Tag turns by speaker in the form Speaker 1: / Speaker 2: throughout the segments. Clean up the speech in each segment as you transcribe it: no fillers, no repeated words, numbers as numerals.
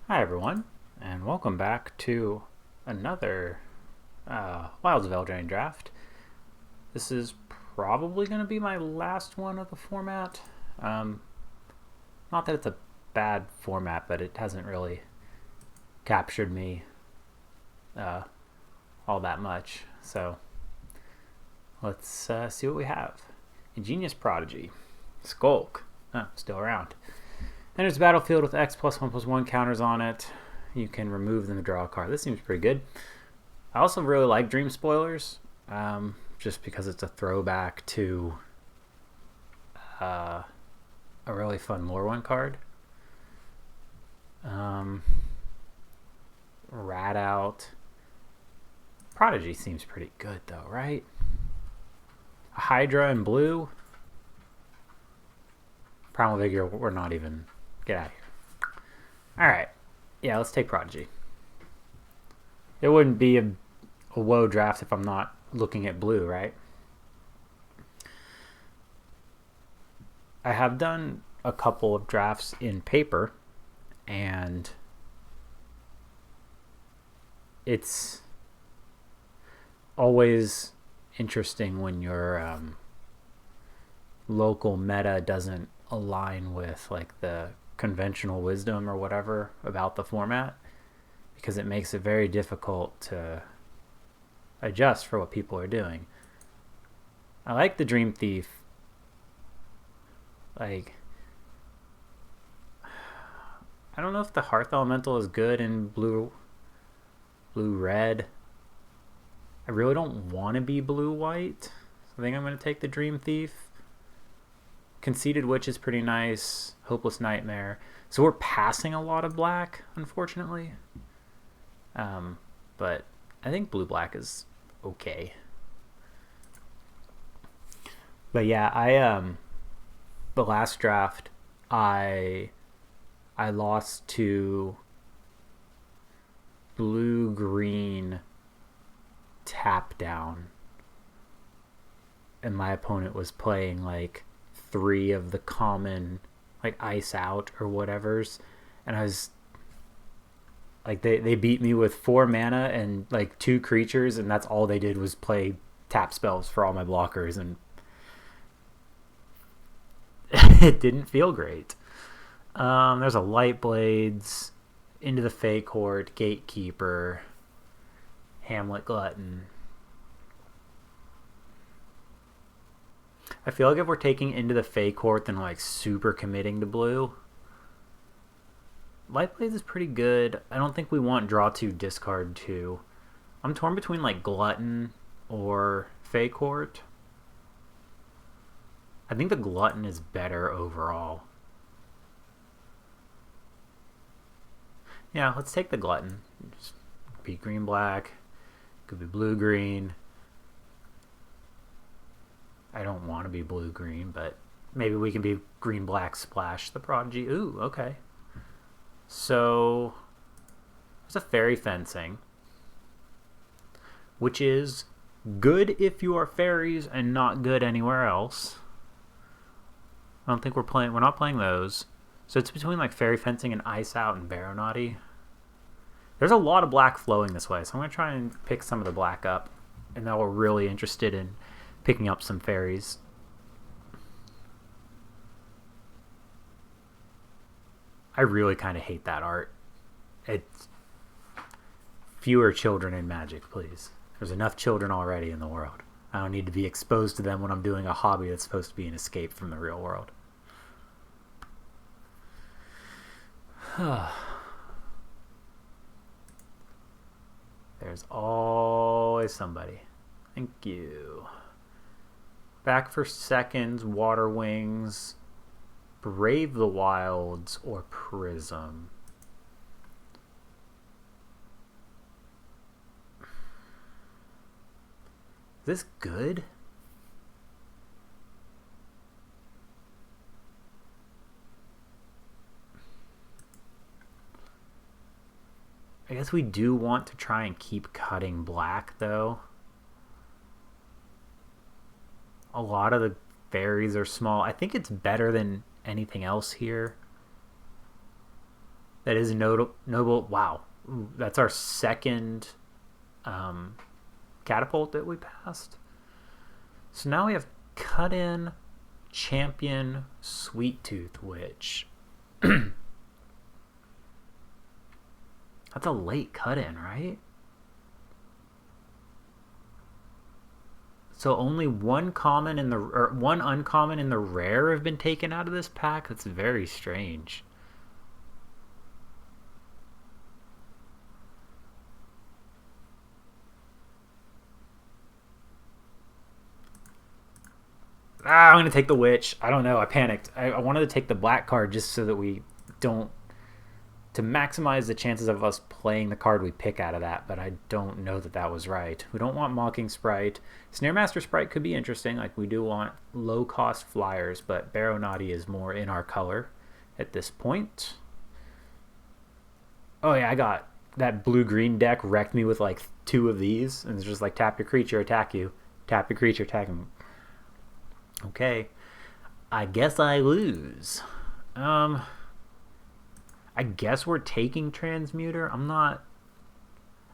Speaker 1: Hi everyone, and welcome back to another Wilds of Eldraine draft. This is probably going to be my last one of the format. Um, Not that it's a bad format, but it hasn't really captured me uh, all that much. So let's see what we have. Ingenious Prodigy, Skulk, still around. Enters the battlefield with X+1/+1 counters on it. You can remove them to draw a card. This seems pretty good. I also really like Dream Spoilers, just because it's a throwback to a really fun Lore One card. Rat Out. Prodigy seems pretty good though, right? A Hydra in blue. Primal Vigor, we're not even... Get out of here. Alright. Yeah, let's take Prodigy. It wouldn't be a woe draft if I'm not looking at blue, right? I have done a couple of drafts in paper, and it's always interesting when your local meta doesn't align with like the conventional wisdom or whatever about the format, because it makes it very difficult to adjust for what people are doing. I like the Dream Thief. Like, I don't know if the Hearth Elemental is good in blue red. I really don't want to be blue white, so I think I'm going to take the Dream Thief. Conceited Witch is pretty nice. Hopeless Nightmare. So we're passing a lot of black, unfortunately. But I think blue-black is okay. But yeah, the last draft, I lost to blue-green tap down. And my opponent was playing like 3 of the common like Ice Out or whatever's, and I was like, they beat me with 4 mana and like 2 creatures, and that's all they did was play tap spells for all my blockers, and it didn't feel great. There's a Light Blades, Into the Fey Court, Gatekeeper, Hamlet Glutton. I feel like if we're taking Into the Fey Court, then like super committing to blue. Light Blades is pretty good. I don't think we want draw 2, discard 2. I'm torn between like Glutton or Fey Court. I think the Glutton is better overall. Yeah, let's take the Glutton. Just be green-black. Could be blue-green. I don't want to be blue-green, but maybe we can be green-black splash the Prodigy. Ooh, okay. So there's a Fairy Fencing, which is good if you are fairies and not good anywhere else. I don't think we're not playing those. So it's between like Fairy Fencing and Ice Out and Baronati. There's a lot of black flowing this way, so I'm going to try and pick some of the black up. And now we're really interested in picking up some fairies. I really kind of hate that art. It's fewer children in Magic, please. There's enough children already in the world. I don't need to be exposed to them when I'm doing a hobby that's supposed to be an escape from the real world. There's always somebody. Thank you. Back for Seconds, Water Wings, Brave the Wilds, or Prism. Is this good? I guess we do want to try and keep cutting black, though. A lot of the fairies are small. I think it's better than anything else here. That is noble. Wow. Ooh, that's our second catapult that we passed. So now we have cut in champion Sweet Tooth Witch. That's a late cut in, right? So only one common in the or one uncommon in the rare have been taken out of this pack. That's very strange. I'm going to take the witch. I don't know. I panicked. I wanted to take the black card just so that we don't... to maximize the chances of us playing the card we pick out of that, but I don't know that that was right. We don't want Mocking Sprite. Snare Master Sprite could be interesting. Like, we do want low-cost flyers, but Baronati is more in our color at this point. Oh, yeah, I got... that blue-green deck wrecked me with, like, 2 of these, and it's just like, tap your creature, attack you. Tap your creature, attack him. Okay, I guess I lose. I guess we're taking Transmuter. I'm not...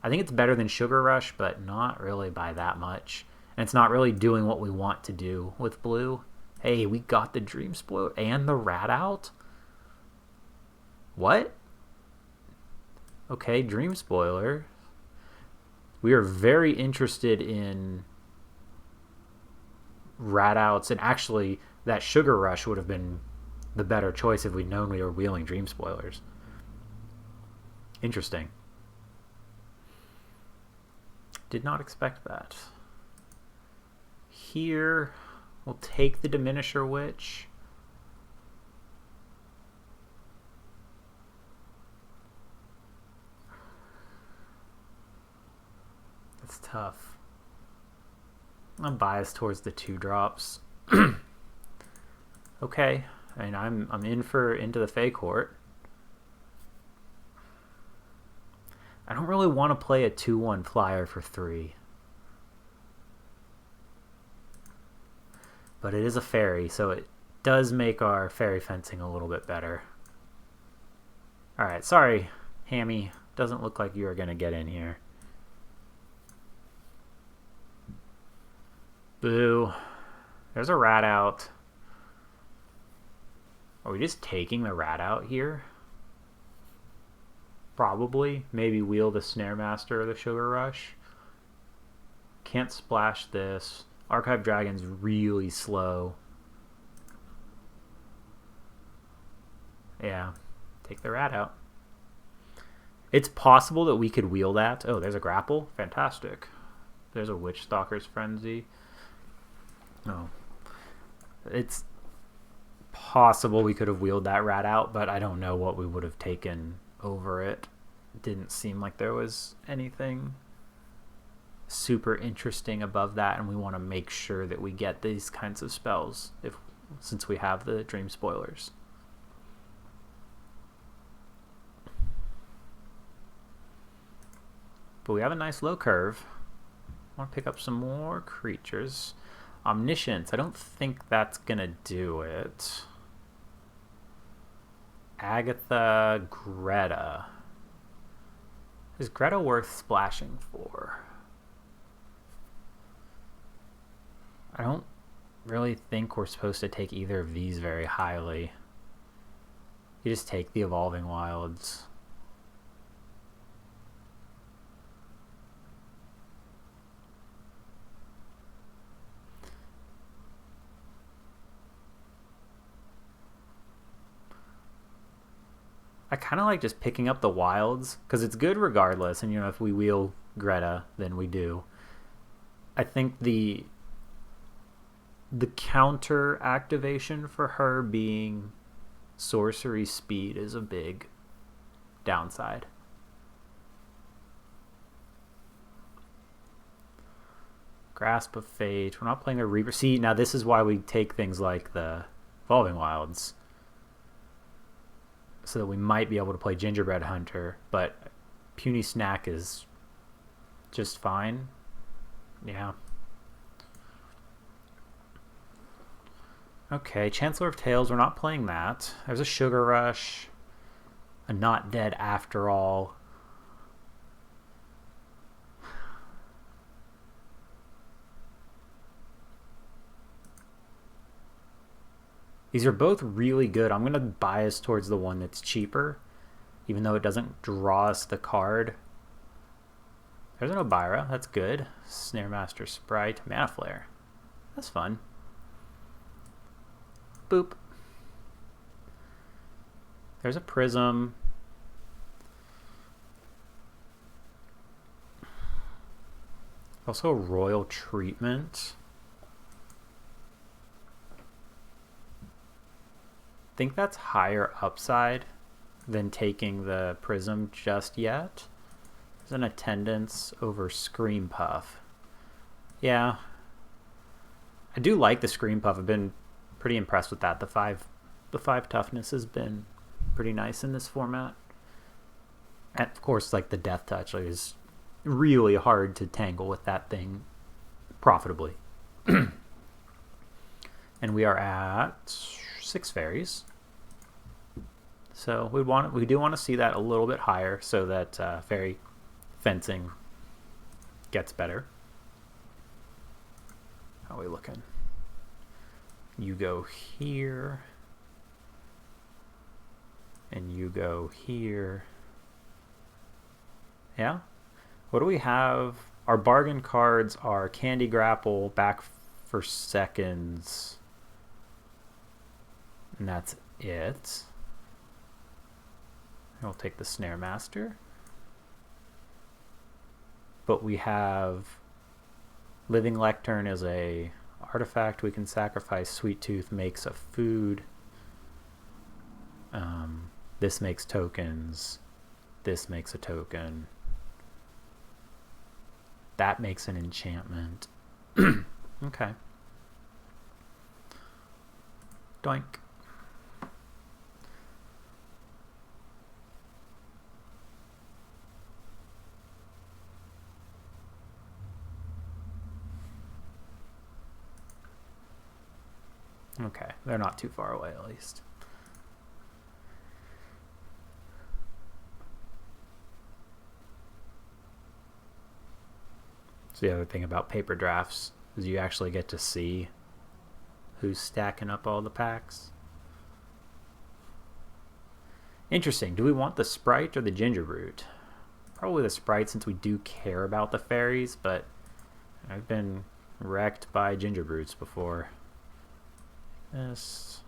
Speaker 1: I think it's better than Sugar Rush, but not really by that much. And it's not really doing what we want to do with blue. Hey, we got the Dream Spoiler and the Rat out? What? Okay, Dream Spoiler. We are very interested in Rat outs, and actually that Sugar Rush would have been the better choice if we'd known we were wheeling Dream Spoilers. Interesting. Did not expect that. Here, we'll take the Diminisher Witch. That's tough. I'm biased towards the 2-drops. Okay, and I'm into the Fey Court. I don't really want to play a 2/1 flyer for 3. But it is a fairy, so it does make our fairy fencing a little bit better. Alright, sorry, Hammy. Doesn't look like you are going to get in here. Boo. There's a rat out. Are we just taking the rat out here? Probably. Maybe wheel the Snare Master or the Sugar Rush. Can't splash this. Archive Dragon's really slow. Yeah. Take the rat out. It's possible that we could wheel that. Oh, there's a grapple. Fantastic. There's a Witch Stalker's Frenzy. Oh. It's possible we could have wheeled that rat out, but I don't know what we would have taken over it. It didn't seem like there was anything super interesting above that, and we want to make sure that we get these kinds of spells since we have the Dream Spoilers. But we have a nice low curve. I want to pick up some more creatures. Omniscience, I don't think that's gonna do it. Agatha, Greta. Is Greta worth splashing for? I don't really think we're supposed to take either of these very highly. You just take the Evolving Wilds. I kind of like just picking up the wilds because it's good regardless, and if we wheel Greta, then we do. I think the counter activation for her being sorcery speed is a big downside. Grasp of Fate. We're not playing a Reaper. See, now this is why we take things like the Evolving Wilds, so that we might be able to play Gingerbread Hunter, but Puny Snack is just fine. Yeah. Okay, Chancellor of Tales, we're not playing that. There's a Sugar Rush. a not dead after all. These are both really good. I'm going to bias towards the one that's cheaper, even though it doesn't draw us the card. There's an Obira. That's good. Snare Master Sprite. Mana Flare. That's fun. Boop. There's a Prism. Also a Royal Treatment. I think that's higher upside than taking the Prism just yet. There's an Attendance over Scream Puff. Yeah. I do like the Scream Puff. I've been pretty impressed with that. The five toughness has been pretty nice in this format. And of course, like the Death Touch is really hard to tangle with that thing profitably. And we are at 6 fairies. So we do want to see that a little bit higher so that fairy fencing gets better. How are we looking? You go here. And you go here. Yeah? What do we have? Our bargain cards are Candy Grapple, Back for Seconds. And that's it. I'll take the Snare Master. But we have Living Lectern as a artifact. We can sacrifice. Sweet Tooth makes a food. This makes tokens. This makes a token. That makes an enchantment. Okay. Doink. Okay, they're not too far away at least. So the other thing about paper drafts is you actually get to see who's stacking up all the packs. Interesting. Do we want the Sprite or the Gingerbrute? Probably the Sprite since we do care about the fairies, but I've been wrecked by Gingerbrutes before. This.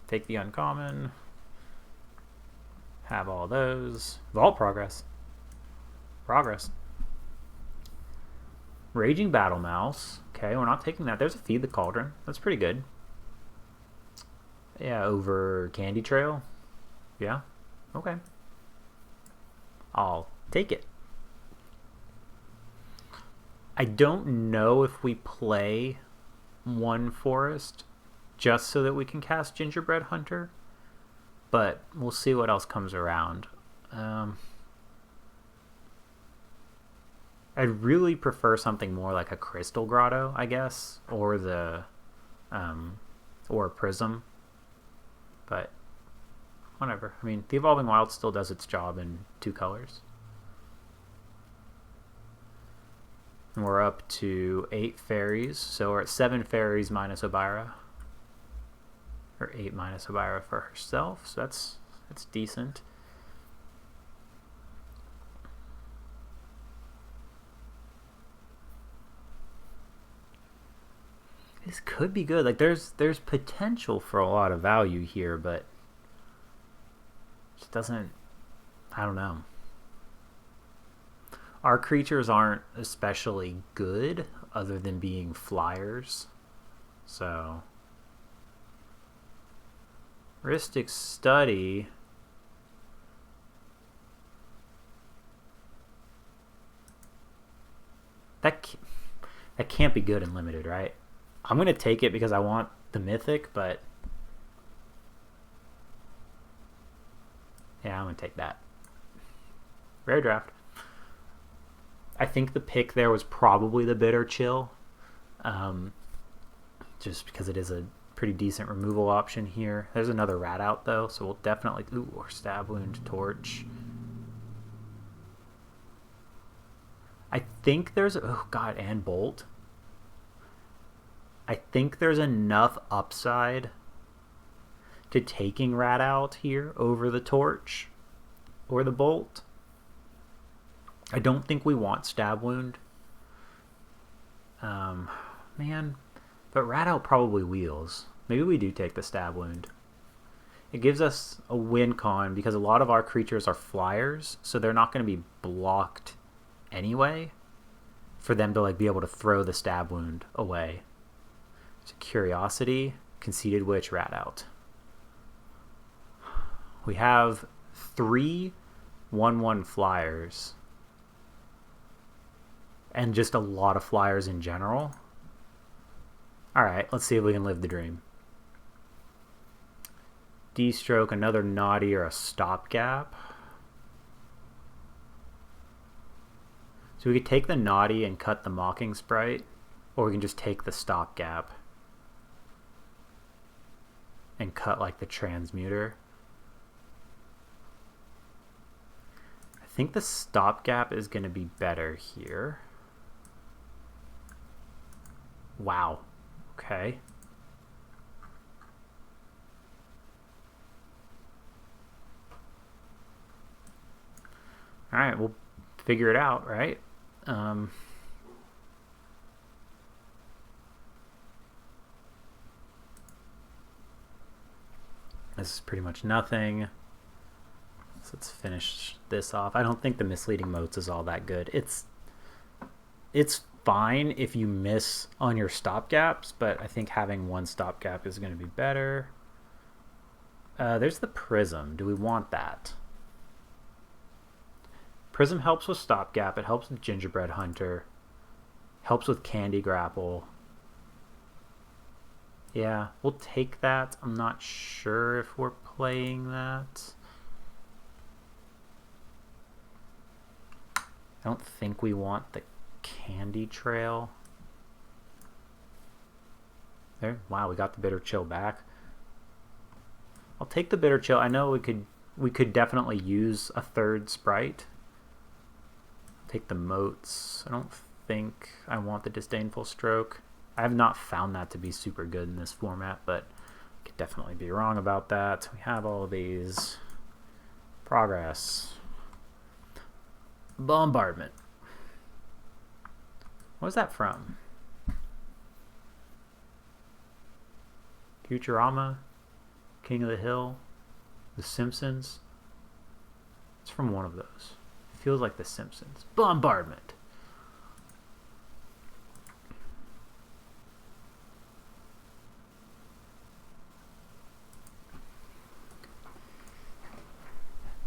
Speaker 1: Take the uncommon. Have all those. Vault Progress. Raging Battle Mouse. Okay, we're not taking that. There's a Feed the Cauldron. That's pretty good. Yeah, over Candy Trail. Yeah. Okay. I'll take it. I don't know if we play one forest just so that we can cast Gingerbread Hunter, but we'll see what else comes around. I'd really prefer something more like a Crystal Grotto, I guess, or the or a Prism, but whatever. I mean, the Evolving Wild still does its job in 2 colors. And we're up to 8 fairies, so we're at 7 fairies minus Obira, or 8 minus Obira for herself. So that's decent. This could be good. Like there's potential for a lot of value here, but it just doesn't. I don't know. Our creatures aren't especially good other than being flyers. So Rhystic Study. That can't be good in limited, right? I'm going to take it because I want the mythic, but yeah, I'm going to take that. Rare draft. I think the pick there was probably the Bitter Chill. just because it is a pretty decent removal option here. There's another rat out though, so we'll definitely... Ooh, or Stab Wound, Torch. I think there's... Oh god, and Bolt. I think there's enough upside to taking rat out here over the Torch or the Bolt. I don't think we want Stab Wound. Man, but rat out probably wheels. Maybe we do take the Stab Wound. It gives us a win con because a lot of our creatures are flyers, so they're not going to be blocked anyway for them to like be able to throw the Stab Wound away. So Curiosity, Conceited Witch, rat out. We have 3 1/1 flyers and just a lot of flyers in general. Alright, let's see if we can live the dream. D-Stroke, another Naughty, or a Stopgap. So we could take the Naughty and cut the Mocking Sprite, or we can just take the Stopgap and cut like the Transmuter. I think the Stopgap is going to be better here. Wow. Okay. All right, we'll figure it out, right? This is pretty much nothing. So let's finish this off. I don't think the Misleading Motes is all that good. It's fine if you miss on your stopgaps, but I think having one stopgap is going to be better. There's the Prism. Do we want that? Prism helps with stopgap. It helps with Gingerbread Hunter. Helps with Candy Grapple. Yeah, we'll take that. I'm not sure if we're playing that. I don't think we want the Candy Trail. There. Wow, we got the Bitter Chill back. I'll take the Bitter Chill. I know we could definitely use a third sprite. Take the Motes. I don't think I want the Disdainful Stroke. I have not found that to be super good in this format, but I could definitely be wrong about that. We have all of these. Progress. Bombardment. What was that from? Futurama? King of the Hill? The Simpsons? It's from one of those. It feels like The Simpsons. Bombardment.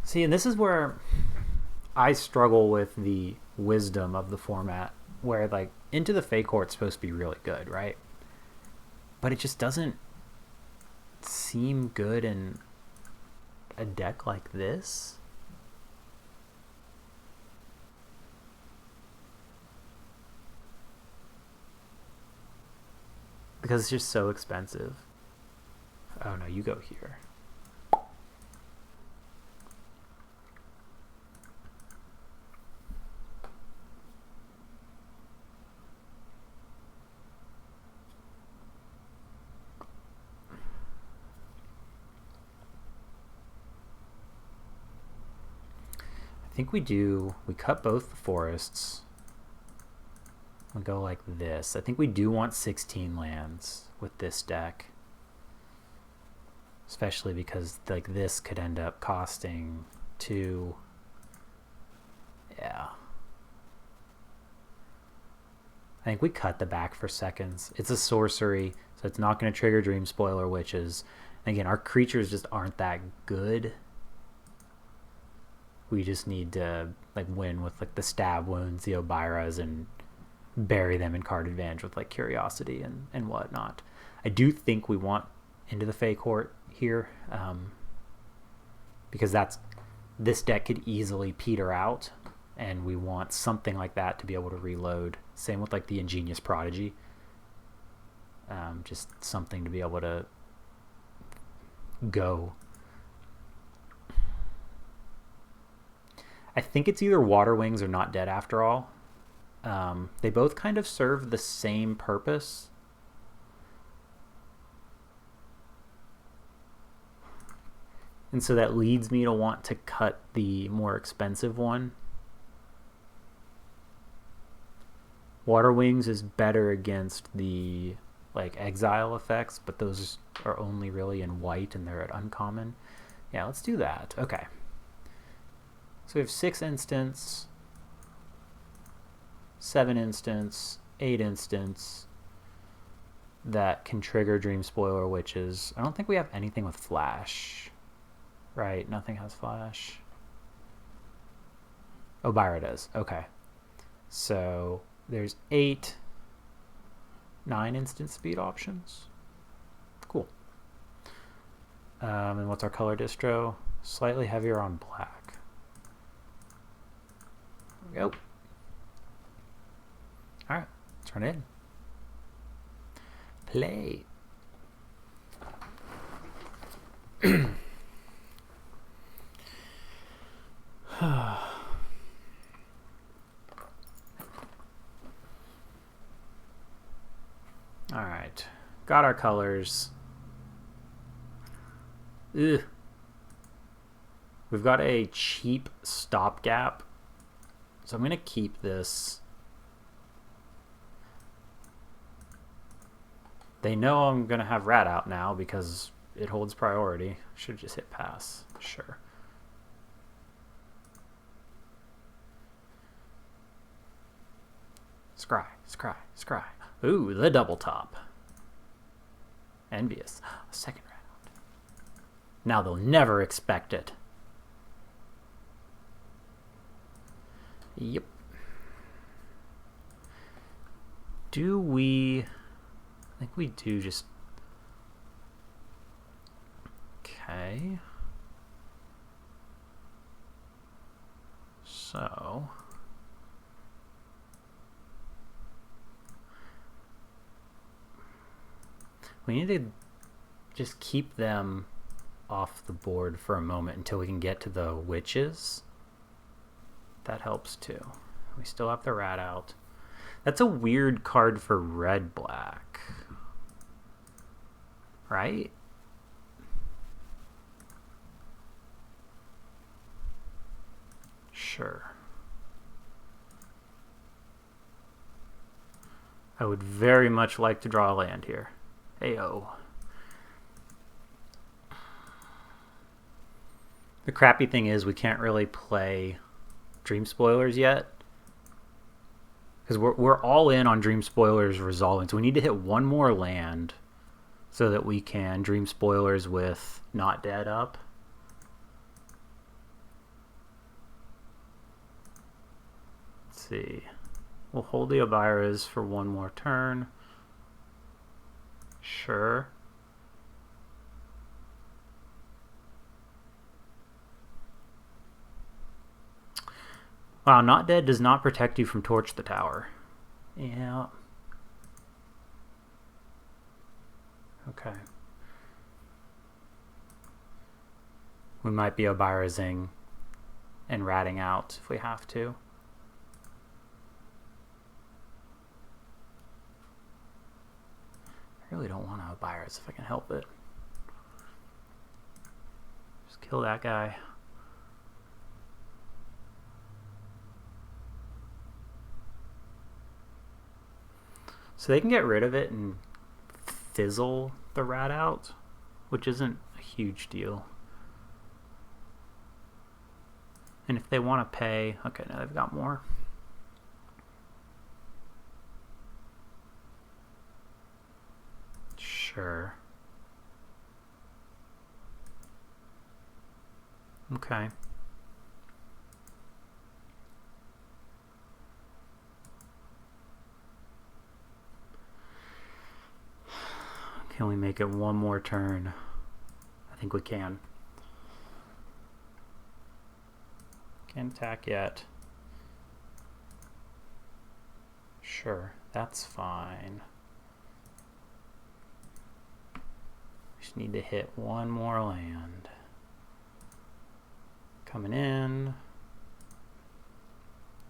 Speaker 1: See, and this is where I struggle with the wisdom of the format, where like Into the Fey Court's supposed to be really good, right? But it just doesn't seem good in a deck like this. Because it's just so expensive. Oh no, you go here. I think we cut both the forests. We'll go like this. I think we do want 16 lands with this deck. Especially because like this could end up costing 2. Yeah. I think we cut the back for seconds. It's a sorcery, so it's not going to trigger Dream Spoiler Witches. And again, our creatures just aren't that good. We just need to like win with like the Stab Wounds, the Obiras, and bury them in card advantage with like Curiosity and whatnot. I do think we want Into the Fey Court here, because this deck could easily peter out, and we want something like that to be able to reload. Same with like the Ingenious Prodigy. Just something to be able to go. I think it's either Water Wings or Not Dead After All. They both kind of serve the same purpose. And so that leads me to want to cut the more expensive one. Water Wings is better against the like exile effects, but those are only really in white and they're at uncommon. Yeah, let's do that. Okay. So we have 6 instants, 7 instants, 8 instants that can trigger Dream Spoiler Witches. I don't think we have anything with flash. Right, nothing has flash. Oh, Byra does. Okay. So there's 8, 9 instant speed options. Cool. And what's our color distro? Slightly heavier on black. There we go. All right, turn it in. Play. All right, got our colors. Ugh. We've got a cheap stopgap, so I'm gonna keep this. They know I'm gonna have Rat out now because it holds priority. Should just hit pass, sure. Scry, scry, scry. Ooh, the double top. Envious. Second round. Now they'll never expect it. Yep. Do we... I think we do just... Okay. So... we need to just keep them off the board for a moment until we can get to the witches. That helps too. We still have the Rat out. That's a weird card for red-black. Right? Sure. I would very much like to draw a land here. Ayo. The crappy thing is we can't really play Dream Spoilers yet. Because we're all in on Dream Spoilers resolving. So we need to hit one more land so that we can Dream Spoilers with Not Dead up. Let's see. We'll hold the Obiras for one more turn. Sure. Wow, Not Dead does not protect you from Torch the Tower. Yeah. Okay. We might be Obirazing and ratting out if we have to. I really don't want to Obiras if I can help it. Just kill that guy. So they can get rid of it and fizzle the Rat out, which isn't a huge deal. And if they want to pay, okay, now they've got more. Sure. Okay. Can we make it one more turn? I think we can. Can't attack yet. Sure, that's fine. Just need to hit one more land. Coming in.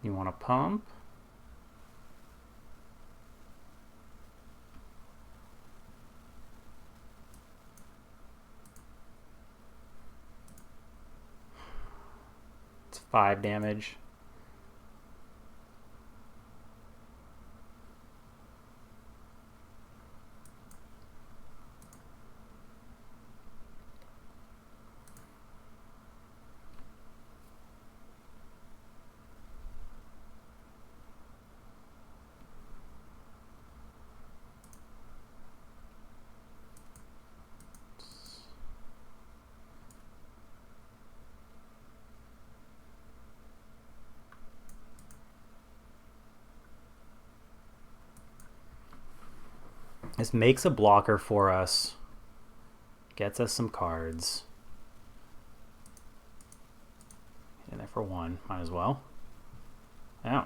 Speaker 1: You want to pump? It's 5 damage. This makes a blocker for us. Gets us some cards. In there for 1. Might as well. Yeah.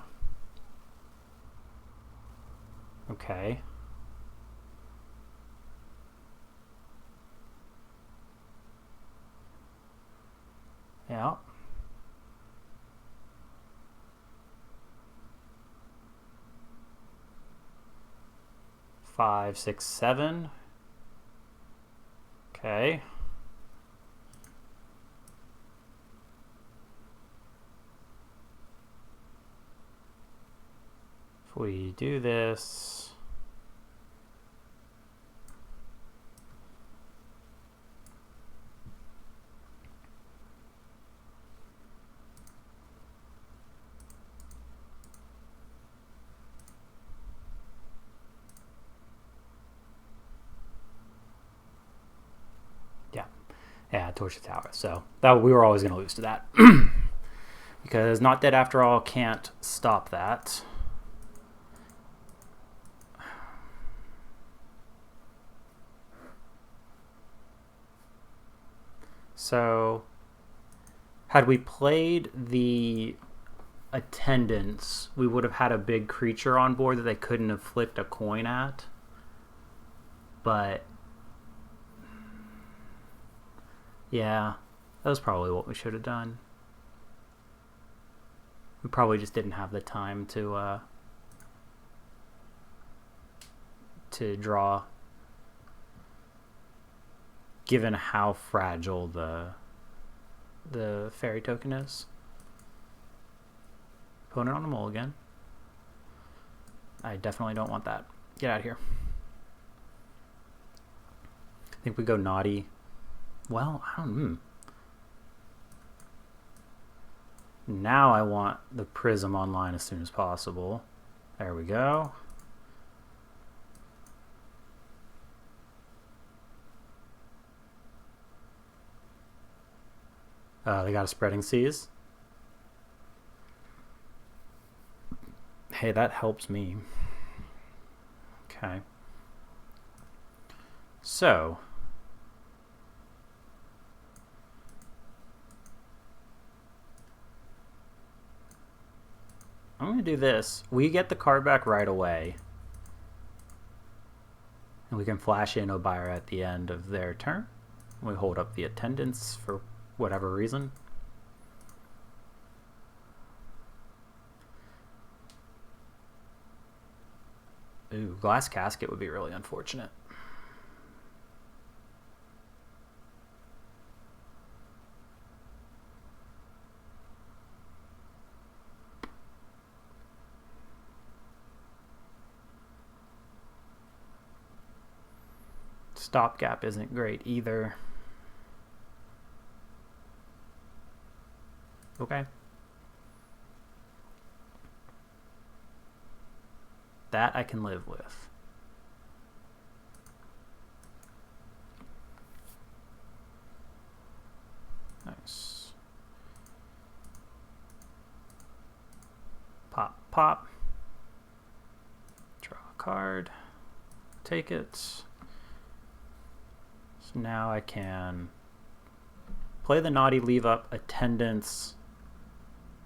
Speaker 1: Okay. Yeah. 5, 6, 7. Okay. If we do this, yeah, Torch the Tower. So that we were always going to lose to that. Because Not Dead After All can't stop that. So had we played the Attendants, we would have had a big creature on board that they couldn't have flipped a coin at. But yeah, that was probably what we should have done. We probably just didn't have the time to draw, given how fragile the fairy token is. Opponent on a mulligan. I definitely don't want that. Get out of here. I think we go naughty. Well, I don't know. Now I want the Prism online as soon as possible. There we go. They got a Spreading Seas. Hey, that helps me. Okay. So I'm going to do this. We get the card back right away. And we can flash in Obira at the end of their turn. We hold up the Attendants for whatever reason. Ooh, Glass Casket would be really unfortunate. Stopgap isn't great either. Okay. That I can live with. Nice. Pop, pop. Draw a card. Take it. So now I can play the naughty, leave up Attendants,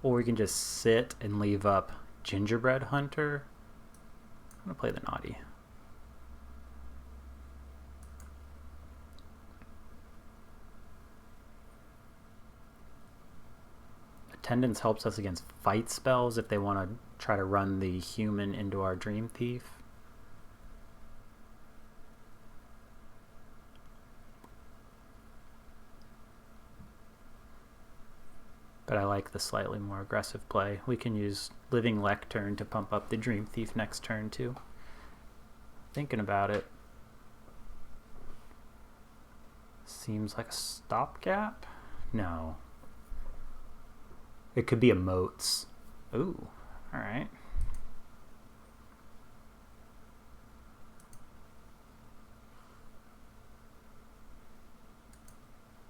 Speaker 1: or we can just sit and leave up Gingerbread Hunter. I'm going to play the naughty. Attendance helps us against fight spells if they want to try to run the human into our Dream Thief. But I like the slightly more aggressive play. We can use Living Lectern to pump up the Dream Thief next turn too. Thinking about it. Seems like a stopgap? No. It could be emotes. Ooh, alright.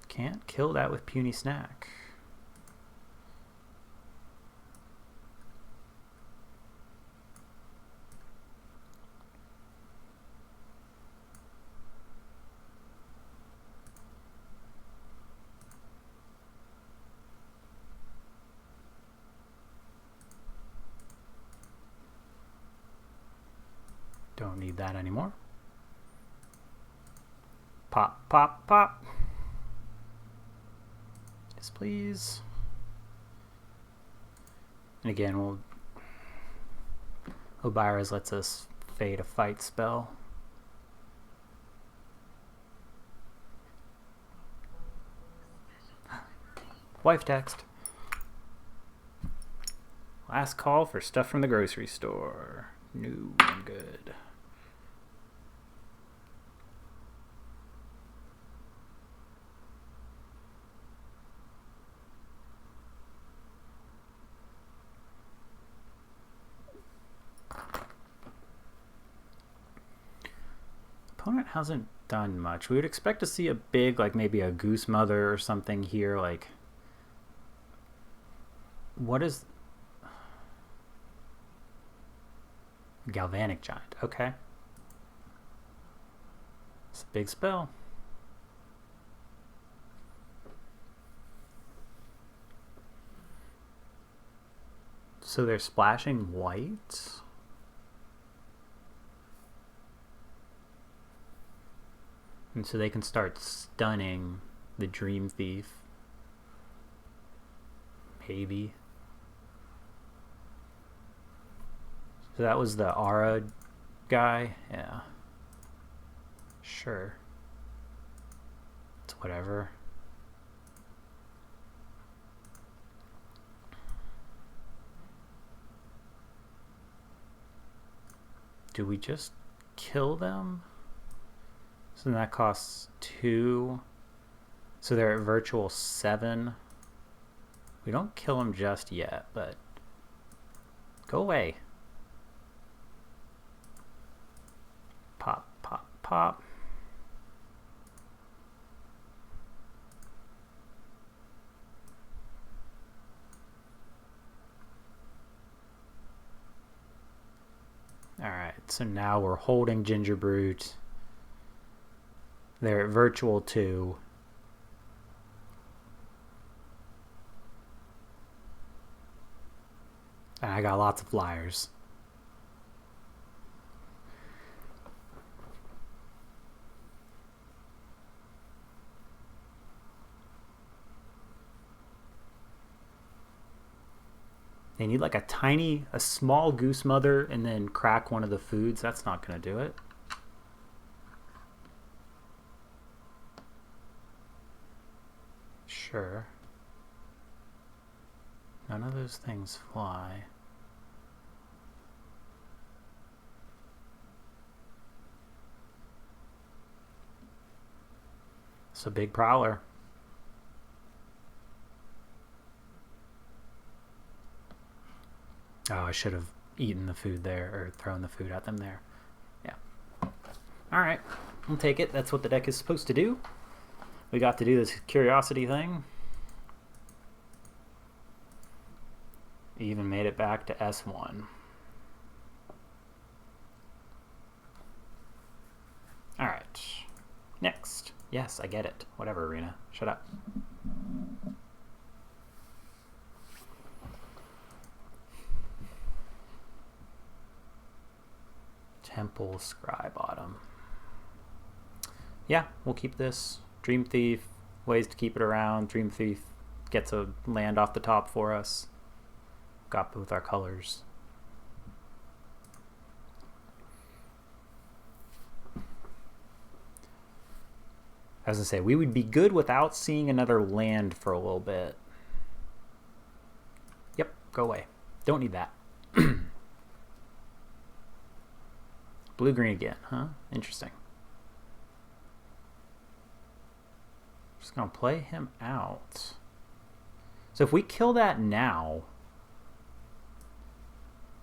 Speaker 1: Can't kill that with Puny Snack. Don't need that anymore. Pop, pop, pop. Yes, please. And again, Obira's lets us fade a fight spell. Wife text. Last call for stuff from the grocery store. No, I'm good. Opponent hasn't done much. We would expect to see a big, like maybe a Goose Mother or something here. Like, what is Galvanic Giant? Okay, it's a big spell. So they're splashing white. And so they can start stunning the Dream Thief. Maybe. So that was the Aura guy? Yeah. Sure. It's whatever. Do we just kill them? So that costs 2. So they're at virtual 7. We don't kill them just yet, but go away. Pop, pop, pop. Alright, so now we're holding Ginger Brute. They're at virtual 2. And I got lots of flyers. They need like a small Goose Mother and then crack one of the foods. That's not going to do it. Sure. None of those things fly. It's a big prowler. Oh, I should have eaten the food there, or thrown the food at them there. Yeah. Alright, we'll take it. That's what the deck is supposed to do. We got to do this curiosity thing. Even made it back to S1. Alright. Next. Yes, I get it. Whatever, Arena. Shut up. Temple Scry Bottom. Yeah, we'll keep this. Dream Thief, ways to keep it around. Dream Thief gets a land off the top for us. Got both our colors. I was gonna say, we would be good without seeing another land for a little bit. Yep, go away. Don't need that. Blue-green again, huh? Interesting. Just gonna play him out. So if we kill that now,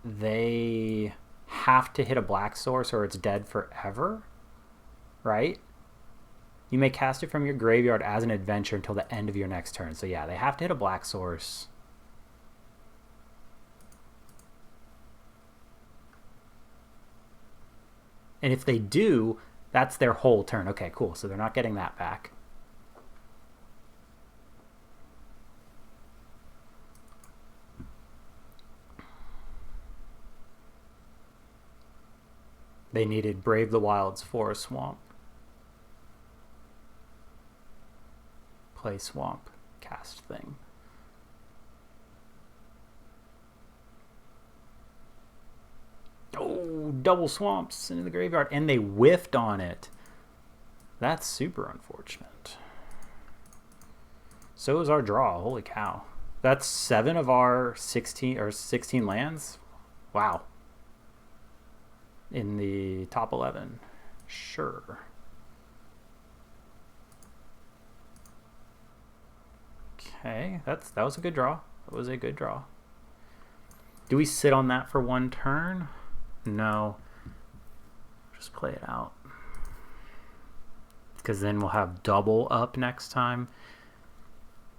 Speaker 1: they have to hit a black source or it's dead forever, right? You may cast it from your graveyard as an adventure until the end of your next turn. So yeah, they have to hit a black source. And if they do, that's their whole turn. Okay, cool. So they're not getting that back. They needed Brave the Wilds for a swamp. Play swamp, cast thing. Oh, double swamps into the graveyard, and they whiffed on it. That's super unfortunate. So is our draw. Holy cow. That's 7 of our 16 lands. Wow. In the top 11. Sure. Okay, that was a good draw. That was a good draw. Do we sit on that for one turn? No. Just play it out. Because then we'll have double up next time.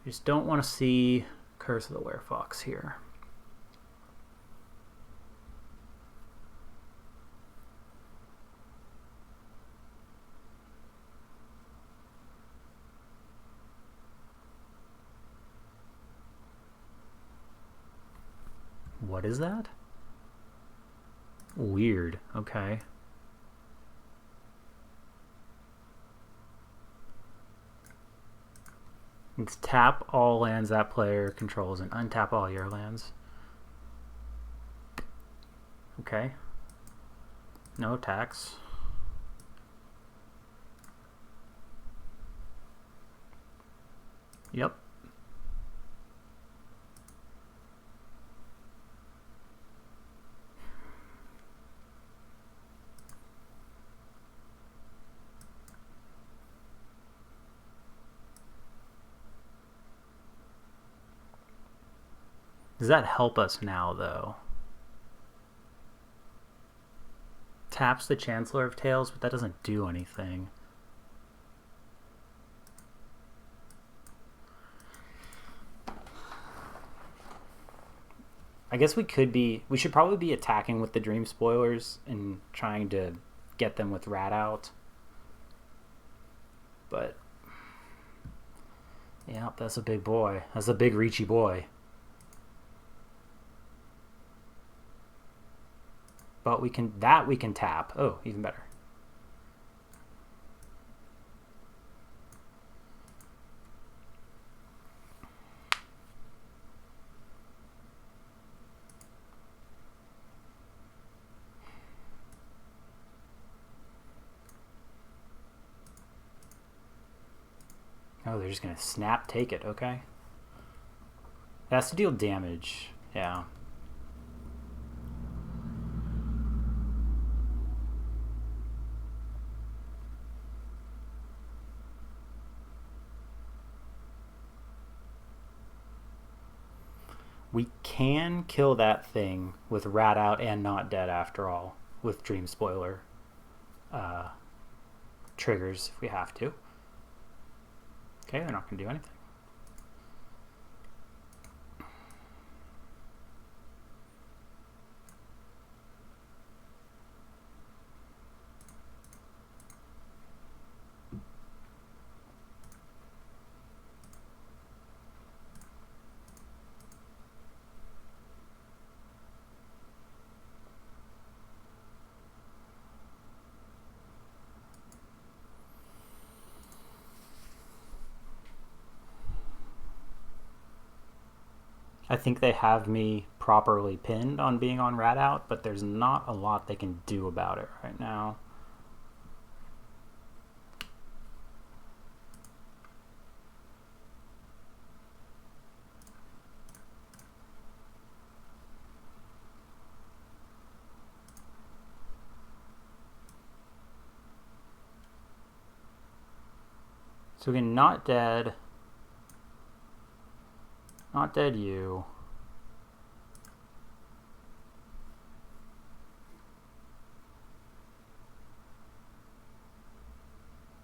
Speaker 1: We just don't want to see Curse of the Werefox here. What is that? Weird. Okay. It's tap all lands that player controls and untap all your lands. Okay. No attacks. Yep. Does that help us now, though? Taps the Chancellor of Tales, but that doesn't do anything. I guess we should probably be attacking with the Dream Spoilers and trying to get them with Rat out. But, yeah, that's a big boy. That's a big reachy boy. But we can tap. Oh, even better. Oh, they're just gonna snap take it, okay. It has to deal damage, yeah. We can kill that thing with Rat out and not dead after all, with Dream Spoiler triggers if we have to. Okay, they're not going to do anything. I think they have me properly pinned on being on rat out, but there's not a lot they can do about it right now. So again, not dead. Not dead you.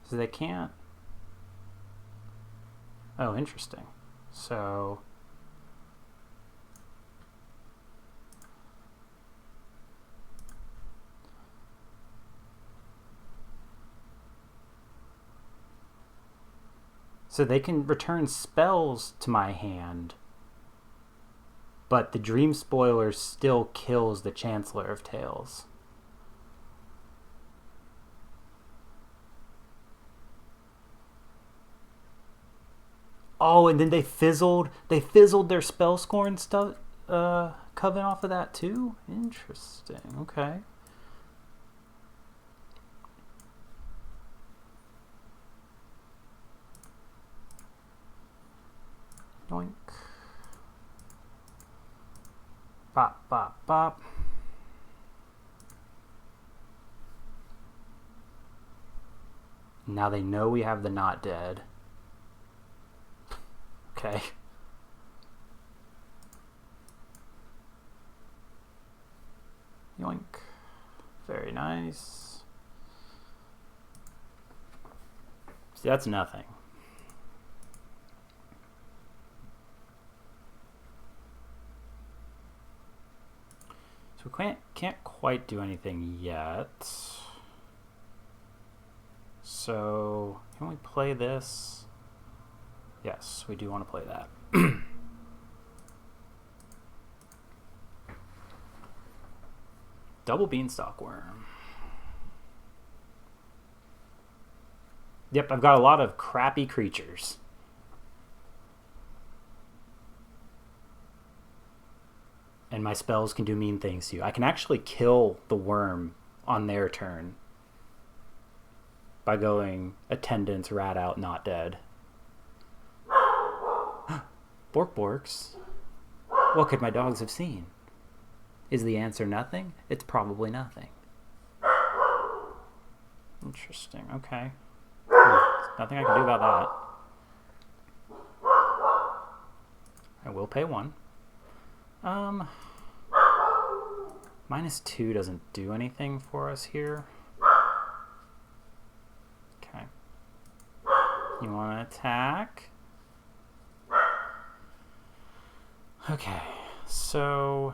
Speaker 1: So they can't. Oh, interesting. So they can return spells to my hand, but the Dream Spoiler still kills the Chancellor of Tales. Oh, and then they fizzled their spell scorn stuff coven off of that too? Interesting. Okay. Yoink. Bop, bop, bop. Now they know we have the not dead. Okay. Yoink. Very nice. See, that's nothing. So we can't quite do anything yet. So can we play this? Yes, we do want to play that. Double Beanstalk Worm. Yep, I've got a lot of crappy creatures. And my spells can do mean things to you. I can actually kill the worm on their turn by going Attendance, Rat Out, Not Dead. Borks. What could my dogs have seen? Is the answer nothing? It's probably nothing. Interesting. Okay. Nothing I can do about that. I will pay 1. -2 doesn't do anything for us here. Okay. You want to attack? Okay, so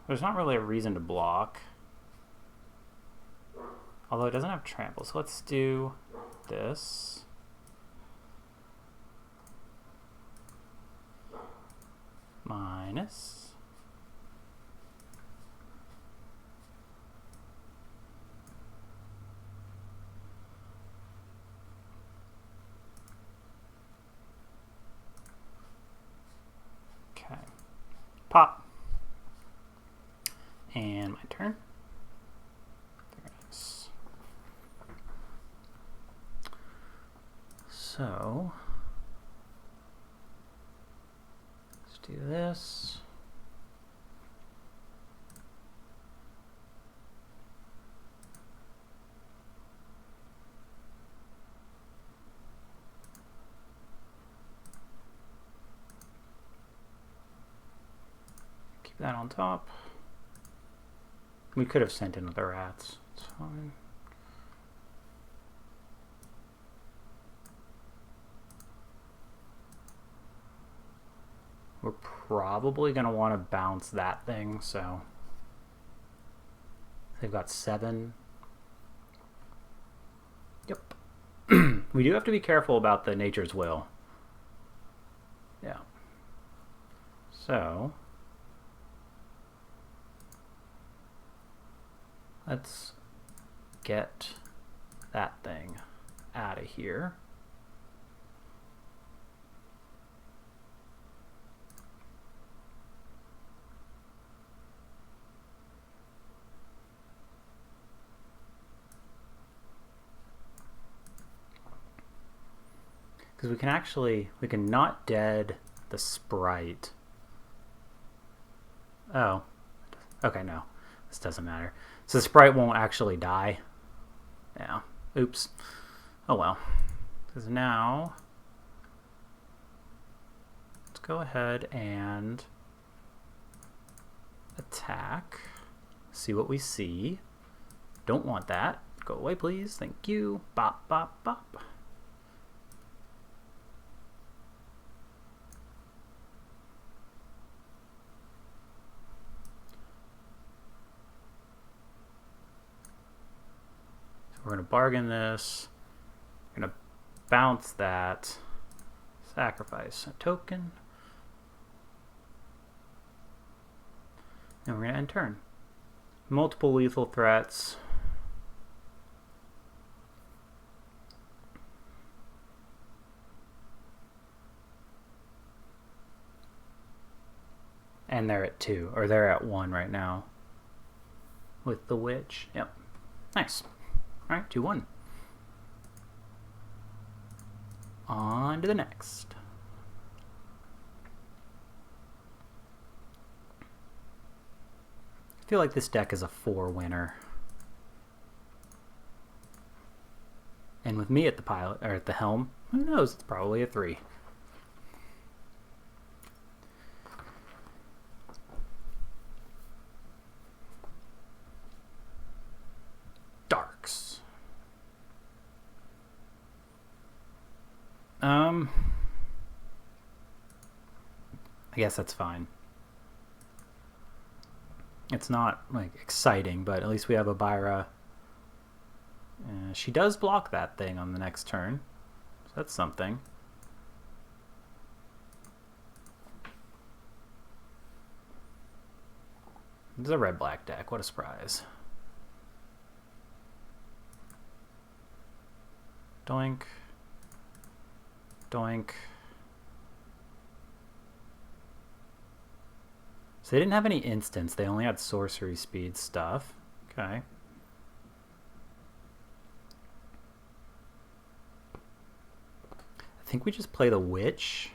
Speaker 1: there's not really a reason to block. Although it doesn't have trample, so let's do this. Minus. Okay. Pop. And my turn. Very nice. So let's do this. Keep that on top. We could have sent in the rats. It's fine. We're probably going to want to bounce that thing, so they've got 7. Yep. We do have to be careful about the Nature's Will. Yeah. So let's get that thing out of here. Because we can not dead the sprite. Oh, okay, no, this doesn't matter. So the sprite won't actually die. Yeah, oops. Oh well. Because now, let's go ahead and attack. See what we see. Don't want that. Go away, please. Thank you. Bop, bop, bop. We're going to bargain this. We're going to bounce that. Sacrifice a token. And we're going to end turn. Multiple lethal threats. And they're at 2, or they're at 1 right now. With the witch. Yep. Nice. Alright, 2-1. On to the next. I feel like this deck is a 4 winner. And with me at the pilot, or at the helm, who knows, it's probably a 3. Darks. I guess that's fine. It's not like exciting, but at least we have a Byra. She does block that thing on the next turn, so that's something. This is a red-black deck. What a surprise. Doink. Doink. So they didn't have any instants. They only had sorcery speed stuff. Okay. I think we just play the witch.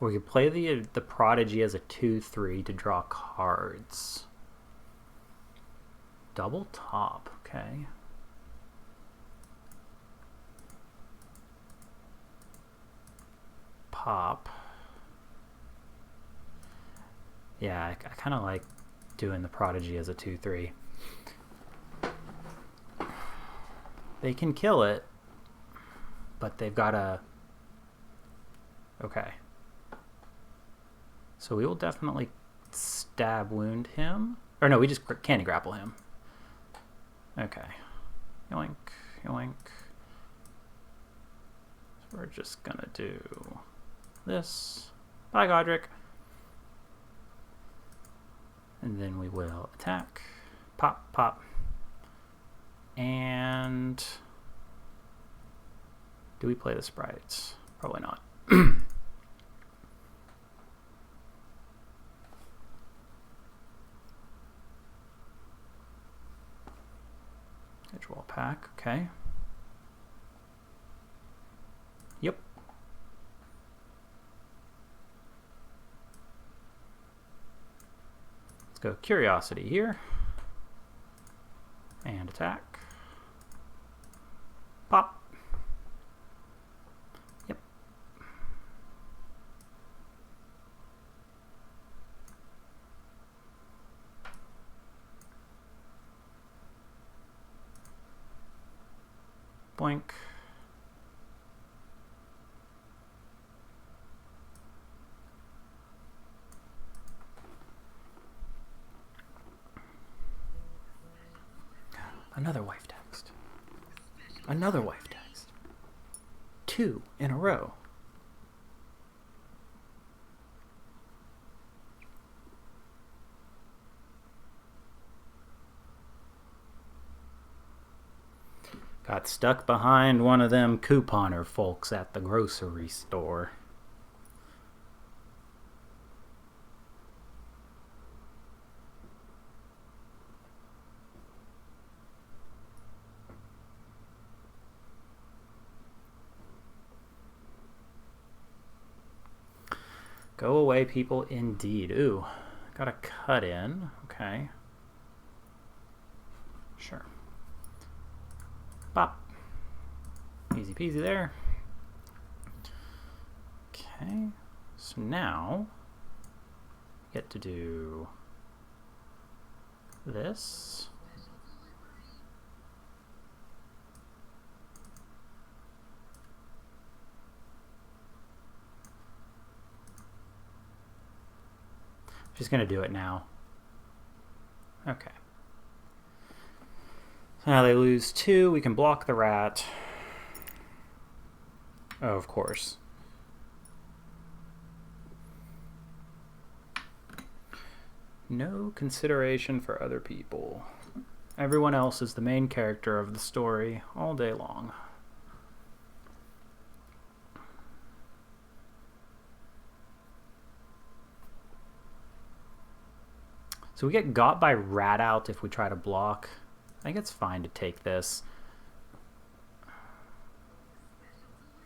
Speaker 1: Or we could play the prodigy as a 2/3 to draw cards. Double top, okay. Pop. Yeah, I kind of like doing the prodigy as a 2/3. They can kill it, but they've got to... Okay. So we will definitely stab wound him. Or no, we just candy grapple him. Okay. Yoink, yoink. So we're just gonna do this. Bye, Godric. And then we will attack. Pop, pop. And do we play the sprites? Probably not. Edgewall pack, okay. Yep. Let's go Curiosity here. And attack. Pop. Yep. Boink. Another wife text. Another wife text. 2 in a row. Got stuck behind one of them couponer folks at the grocery store. Go away, people, indeed. Ooh, got a cut in. Okay. Sure. Pop. Easy peasy there. Okay. So now, get to do this. Just going to do it now. Okay. So now they lose 2. We can block the rat. Oh, of course. No consideration for other people. Everyone else is the main character of the story all day long. So we get got by rat out if we try to block. I think it's fine to take this.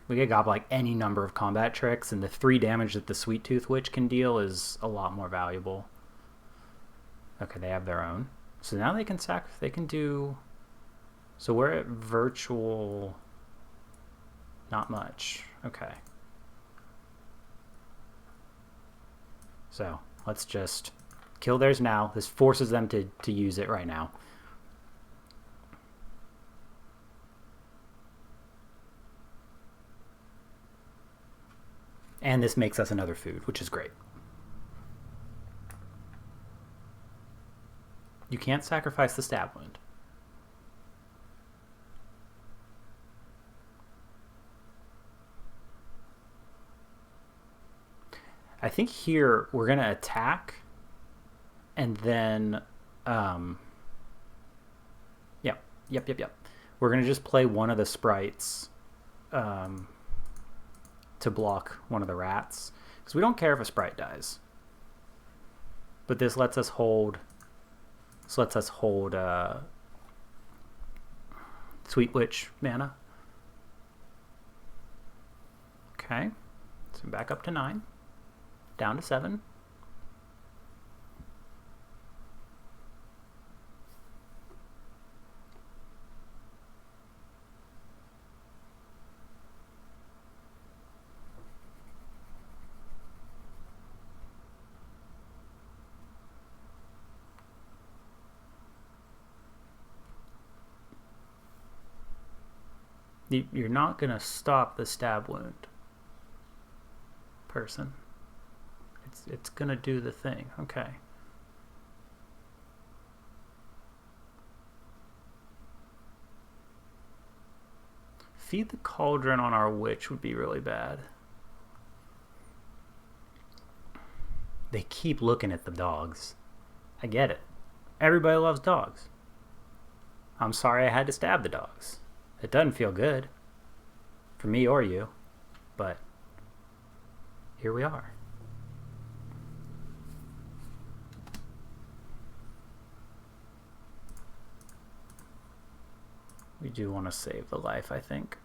Speaker 1: We get got by like any number of combat tricks, and the 3 damage that the Sweet Tooth Witch can deal is a lot more valuable. Okay, they have their own. So now they can they can do... So we're at virtual... Not much. Okay. So let's just kill theirs now. This forces them to use it right now. And this makes us another food, which is great. You can't sacrifice the stab wound. I think here we're going to attack and then yep. We're going to just play one of the sprites to block one of the rats, because we don't care if a sprite dies. But this lets us hold Sweet Witch mana. Okay. So back up to 9. Down to 7. You're not going to stop the stab wound, person. It's going to do the thing. Okay. Feed the cauldron on our witch would be really bad. They keep looking at the dogs. I get it. Everybody loves dogs. I'm sorry I had to stab the dogs. It doesn't feel good for me or you, but here we are. We do want to save the life, I think.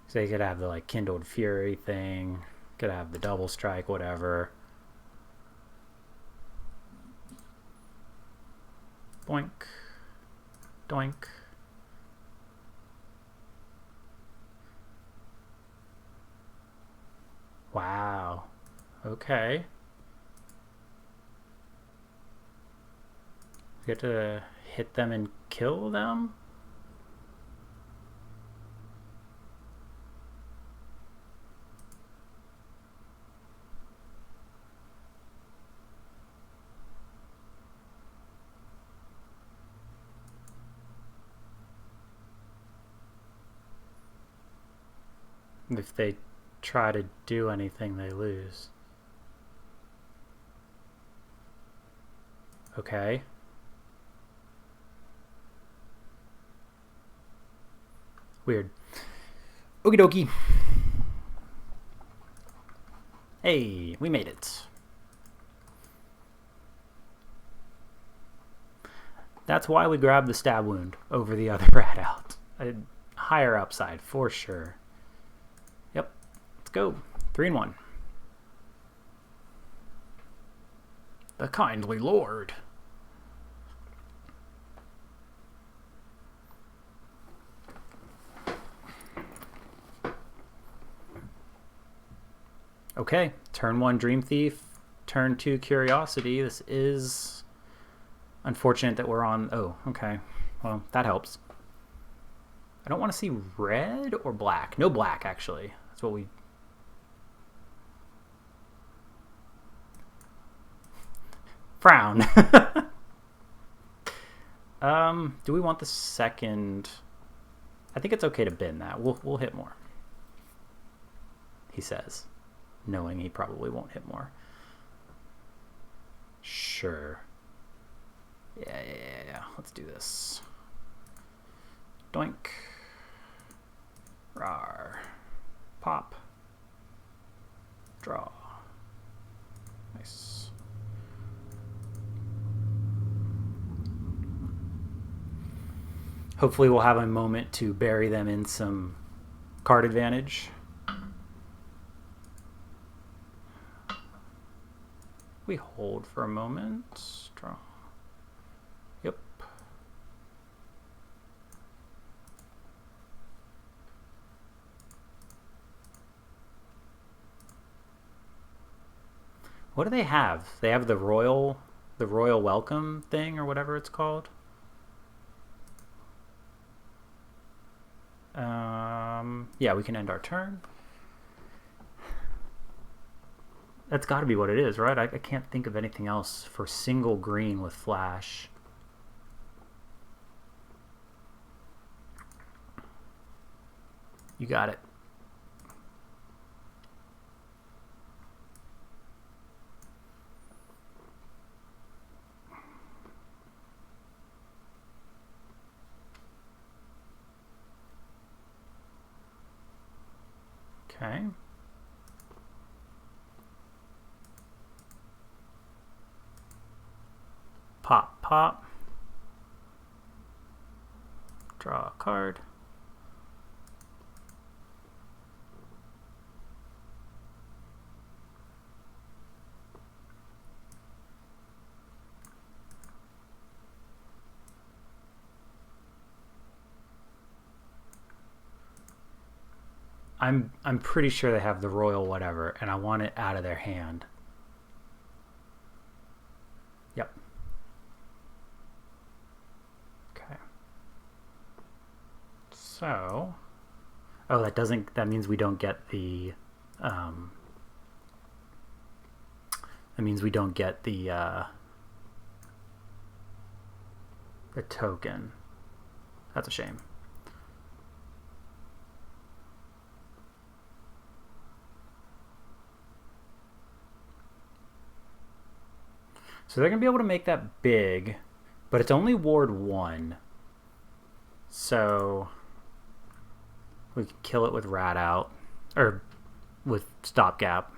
Speaker 1: So you could have the like Kindled Fury thing, could have the double strike, whatever. Boink. Doink. Wow. Okay. We get to hit them and kill them? If they try to do anything, they lose. Okay. Weird. Okie dokie. Hey, we made it. That's why we grabbed the stab wound over the other rat out. A higher upside, for sure. Yep, let's go. 3-1. The kindly lord. Okay, turn 1 Dream Thief, turn 2 Curiosity. This is unfortunate that we're on... Oh, okay. Well, that helps. I don't want to see red or black. No black, actually. That's what we... Frown. Do we want the second... I think it's okay to bin that. We'll hit more. He says, knowing he probably won't hit more. Sure. Yeah. Let's do this. Doink. Rawr. Pop. Draw. Nice. Hopefully we'll have a moment to bury them in some card advantage. We hold for a moment. Draw. Yep. What do they have? They have the royal welcome thing or whatever it's called. Yeah, we can end our turn. That's got to be what it is, right? I can't think of anything else for single green with flash. You got it. Okay. Pop, pop. Draw a card. I'm pretty sure they have the royal whatever, and I want it out of their hand. Yep. Okay. So, oh, that means we don't get the that means we don't get the token. That's a shame. So they're going to be able to make that big, but it's only ward 1. So we can kill it with rat out, or with stopgap.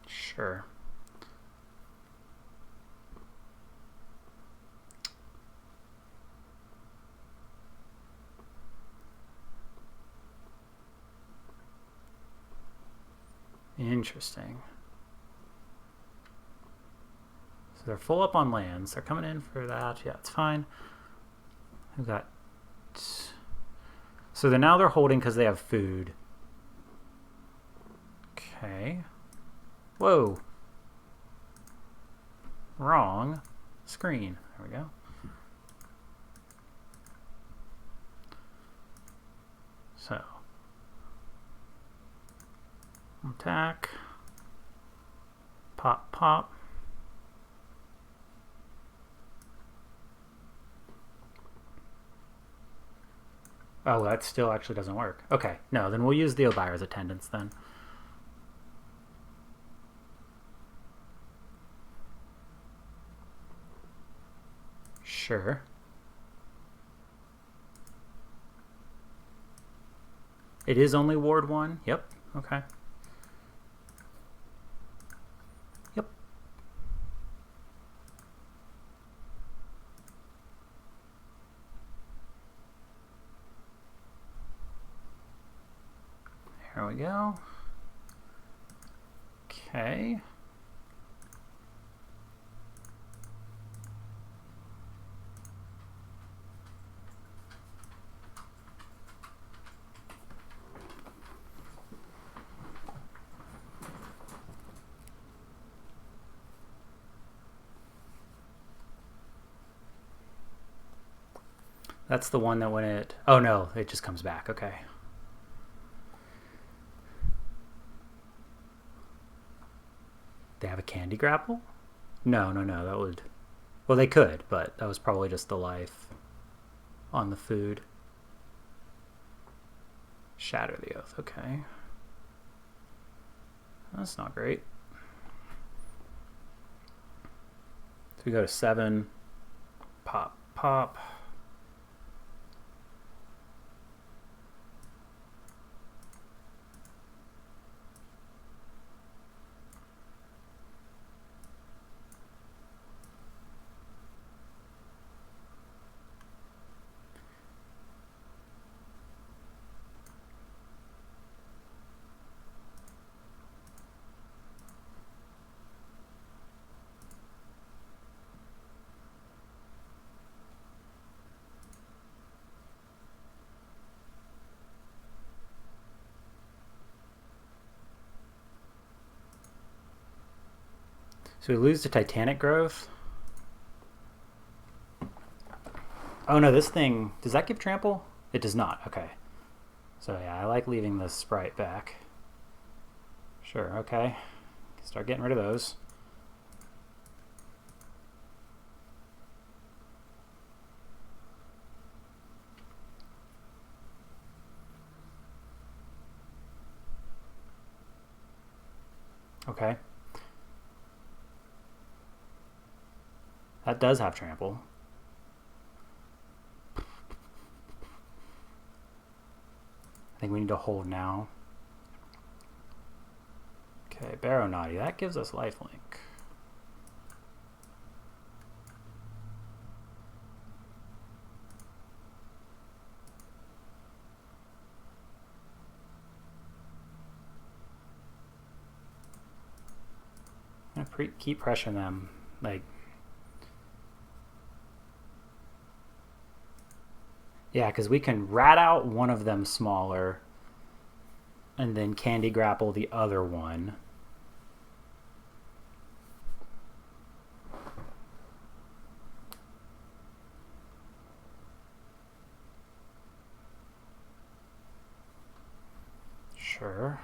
Speaker 1: Sure. Interesting. So they're full up on lands. They're coming in for that. Yeah, it's fine. We've got... So now they're holding because they have food. Okay. Whoa. Wrong screen. There we go. So. Attack. Pop, pop. Oh, that still actually doesn't work. Okay, no, then we'll use the Elvira's Attendants then. Sure. It is only Ward 1? Yep. Okay. Yep. Here we go. Okay. That's the one that when it... Oh, no. It just comes back. Okay. They have a candy grapple? No. That would... Well, they could, but that was probably just the life on the food. Shatter the Oath. Okay. That's not great. So we go to 7. Pop, pop. So we lose to Titanic Growth. Oh no, this thing... Does that give trample? It does not. Okay. So yeah, I like leaving the sprite back. Sure, okay. Start getting rid of those. Okay. That does have trample. I think we need to hold now. Okay, Barrow Naughty. That gives us lifelink. I'm gonna keep pressuring them. Like, yeah, because we can rat out one of them smaller and then candy grapple the other one. Sure.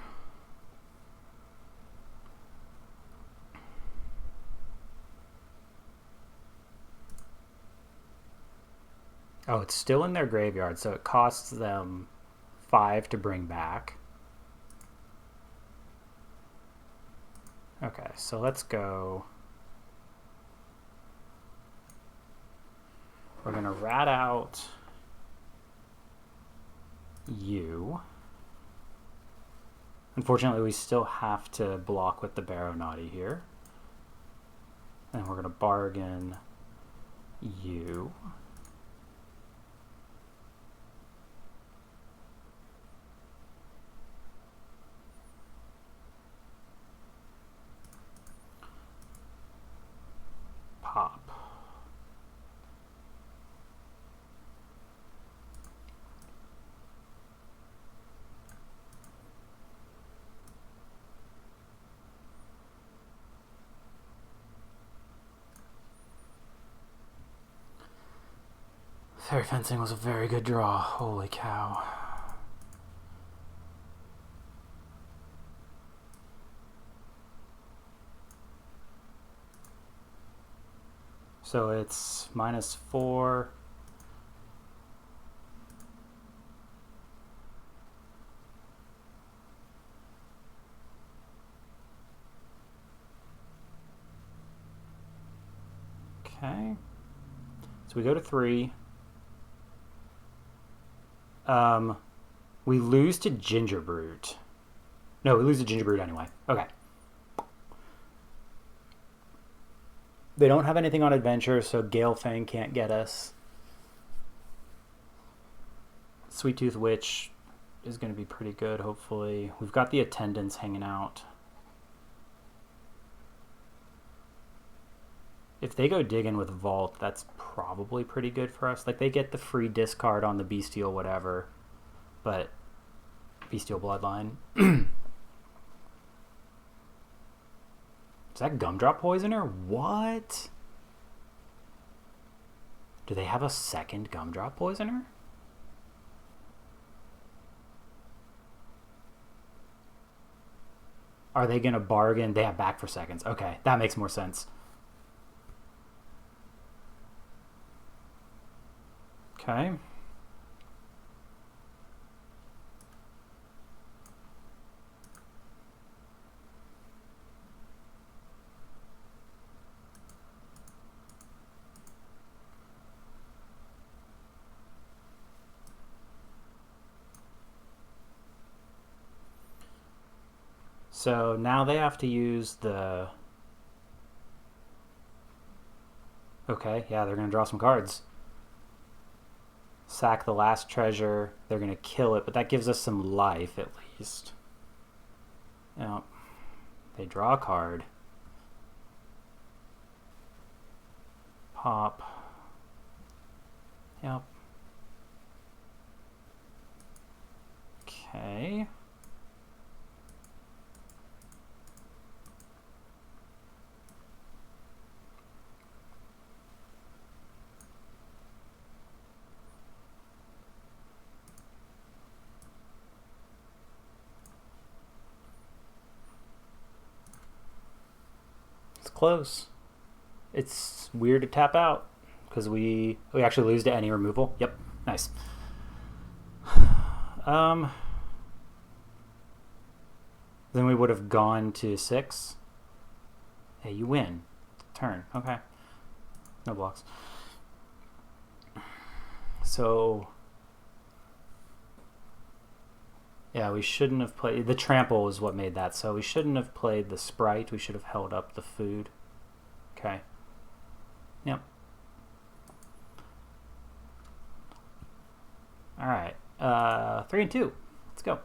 Speaker 1: Oh, it's still in their graveyard, so it costs them 5 to bring back. Okay, so let's go. We're going to rat out you. Unfortunately, we still have to block with the Barrow Naughty here. And we're going to bargain you. Pop. Fairy Fencing was a very good draw. Holy cow. So it's -4. Okay. So So we go to 3. We lose to Gingerbrute. No, we lose to Gingerbrute anyway. Okay. They don't have anything on adventure, so Galefang can't get us. Sweet Tooth Witch is going to be pretty good, hopefully. We've got the attendants hanging out. If they go digging with Vault, that's probably pretty good for us. Like, they get the free discard on the Bestial whatever, but Bestial Bloodline. Is that Gumdrop Poisoner? What? Do they have a second Gumdrop Poisoner? Are they going to bargain? They have back for seconds. Okay, that makes more sense. Okay. So now they have to use the... Okay, yeah, they're going to draw some cards. Sack the last treasure. They're going to kill it, but that gives us some life at least. Now, they draw a card. Pop. Yep. Okay. Close. It's weird to tap out because we actually lose to any removal. Yep, nice. Then we would have gone to 6. Hey, you win. Turn. Okay. No blocks. So yeah, we shouldn't have played... The trample is what made that, so we shouldn't have played the sprite. We should have held up the food. Okay. Yep. Alright. 3 and 2. Let's go.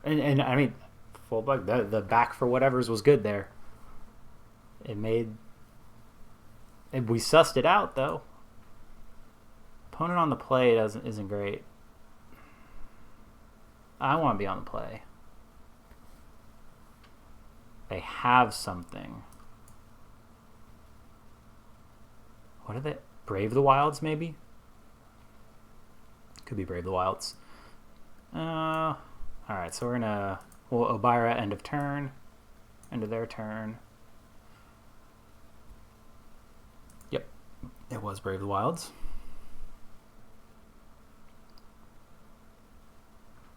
Speaker 1: And I mean, full bug. The back for whatevers was good there. It made... We sussed it out, though. Opponent on the play isn't great. I want to be on the play. They have something. What are they? Brave the Wilds, maybe? Could be Brave the Wilds. Alright, so we're gonna... Well, Obira, end of turn. End of their turn. Yep. It was Brave the Wilds.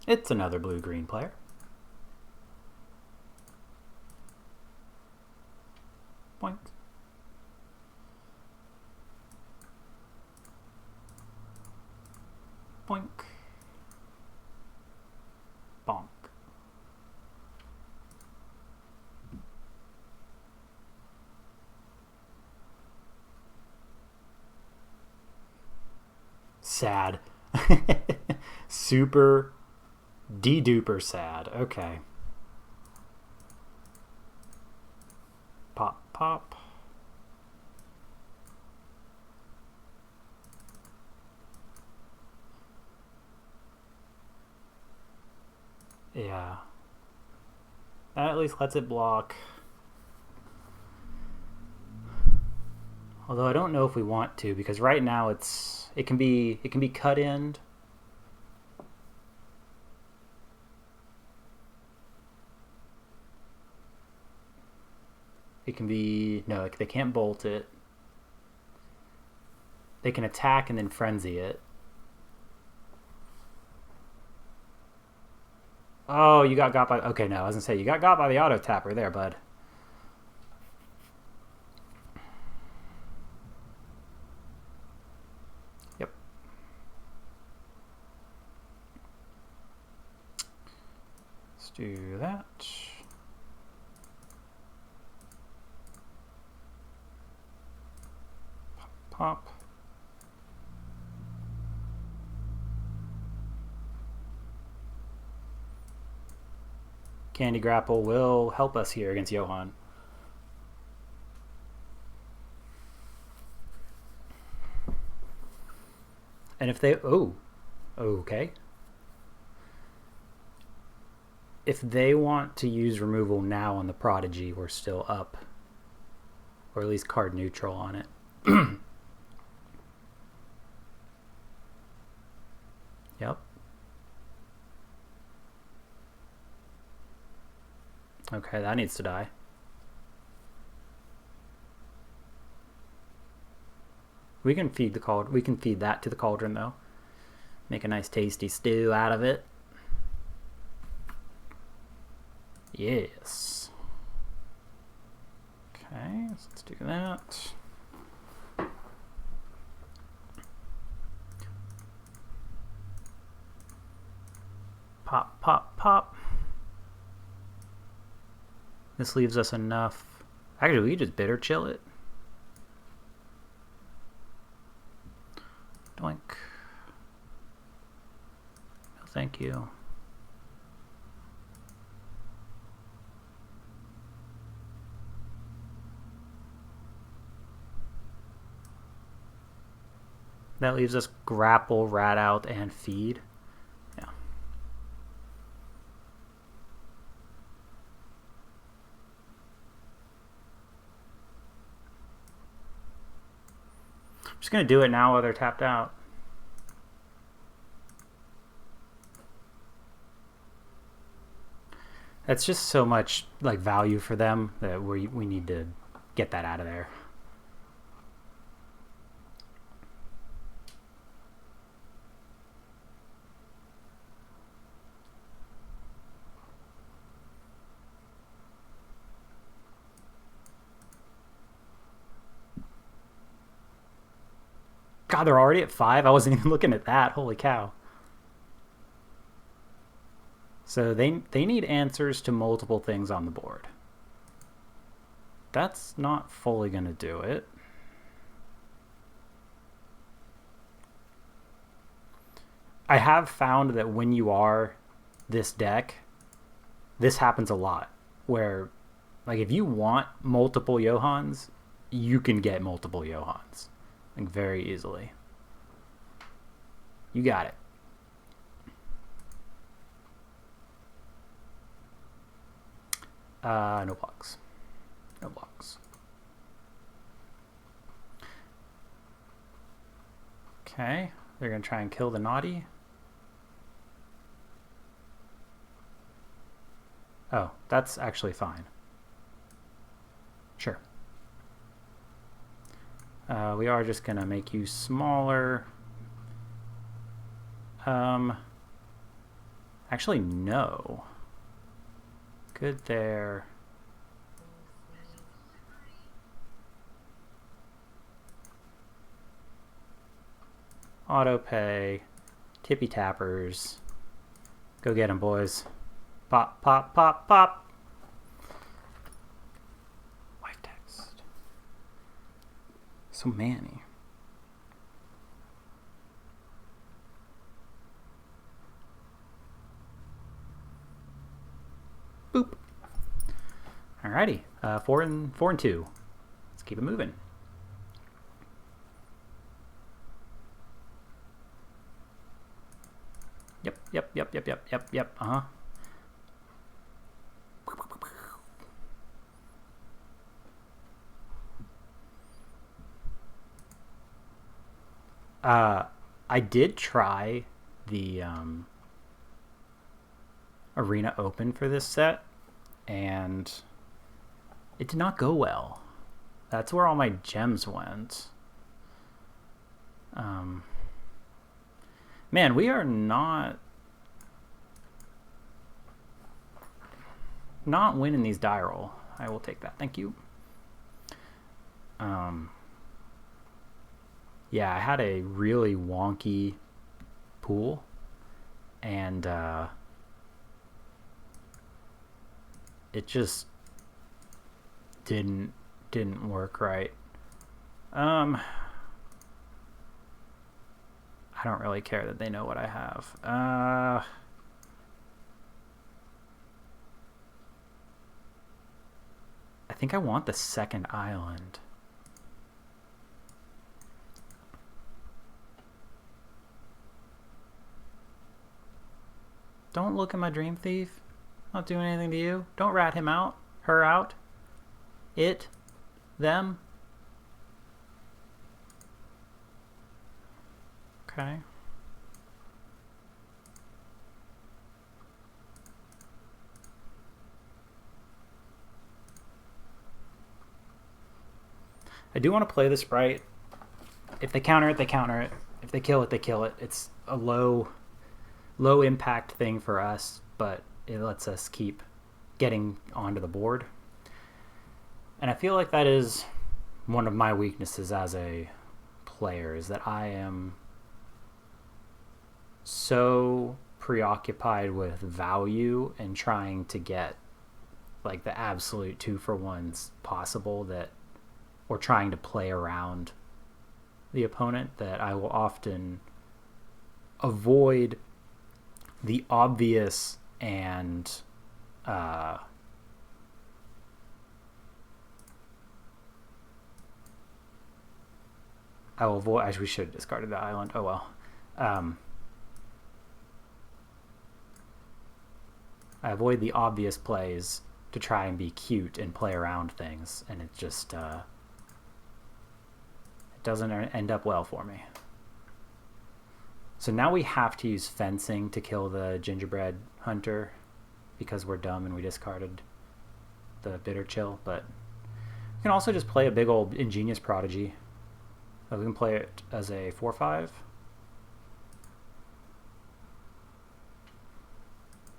Speaker 1: It's another blue-green player. Boink. Boink. Bonk. Sad. Super de-duper sad. Okay. Pop, pop. Yeah. That at least lets it block. Although I don't know if we want to, because right now it can be cut end. It can be... No, they can't bolt it. They can attack and then frenzy it. Oh, you got by... Okay, no, I was going to say, you got by the auto tapper there, bud. Yep. Let's do that. Pop. Candy Grapple will help us here against Johan. And if they... Oh. Okay. If they want to use removal now on the Prodigy, we're still up. Or at least card neutral on it. Yep. Okay, that needs to die. We can feed the cauldron. We can feed that to the cauldron though. Make a nice tasty stew out of it. Yes. Okay, so let's do that. Pop, pop, pop. This leaves us enough. Actually, we could just bitter chill it. Doink. No, thank you. That leaves us grapple, rat out, and feed. Yeah. I'm just going to do it now while they're tapped out. That's just so much like value for them that we need to get that out of there. God, they're already at 5? I wasn't even looking at that. Holy cow. So they need answers to multiple things on the board. That's not fully going to do it. I have found that when you are this deck, this happens a lot. Where, like, if you want multiple Johans, you can get multiple Johans. Like, very easily. You got it. No blocks. No blocks. Okay, they're going to try and kill the naughty. Oh, that's actually fine. Sure. We are just going to make you smaller. Actually, no. Good there. Auto pay. Tippy tappers. Go get 'em, boys. Pop, pop, pop, pop. White text. So many. Boop. Alrighty. 4 and 2. Let's keep it moving. Yep. I did try the Arena Open for this set, and it did not go well. That's where all my gems went. Man, we are not not winning these die roll. I will take that. Thank you. Yeah, I had a really wonky pool, and it just didn't work right. I don't really care that they know what I have. I think I want the second island. Don't look at my Dream Thief. Not doing anything to you. Don't rat him out. Her out. It. Them. Okay. I do want to play the Sprite. If they counter it, they counter it. If they kill it, they kill it. It's a low impact thing for us, but it lets us keep getting onto the board. And I feel like that is one of my weaknesses as a player, is that I am so preoccupied with value and trying to get like the absolute 2-for-1s possible, that, or trying to play around the opponent, that I will often avoid the obvious and I will avoid. Actually, we should have discarded the island. Oh well. I avoid the obvious plays to try and be cute and play around things, and it just it doesn't end up well for me. So now we have to use fencing to kill the gingerbread hunter because we're dumb and we discarded the bitter chill, but we can also just play a big old ingenious prodigy. We can play it as a 4/5.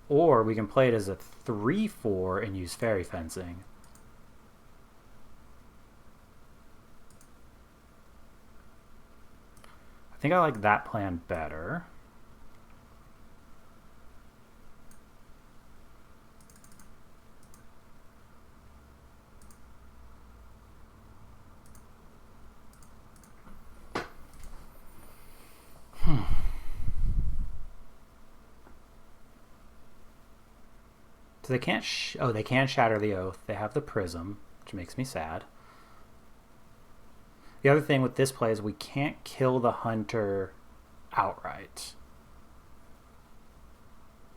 Speaker 1: Or we can play it as a 3/4 and use fairy fencing. I think I like that plan better. So they can't. They can shatter the oath. They have the prism, which makes me sad. The other thing with this play is we can't kill the hunter outright.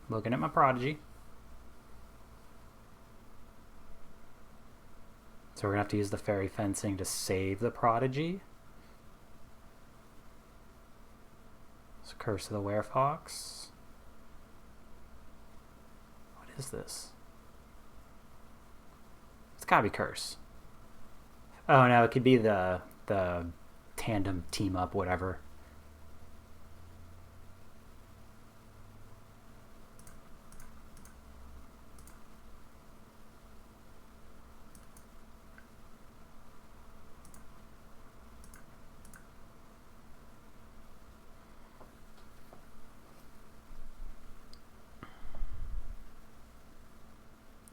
Speaker 1: Looking at my prodigy. So we're going to have to use the fairy fencing to save the prodigy. It's Curse of the Werefox. What is this? It's gotta be Curse. Oh no, it could be the tandem team up, whatever.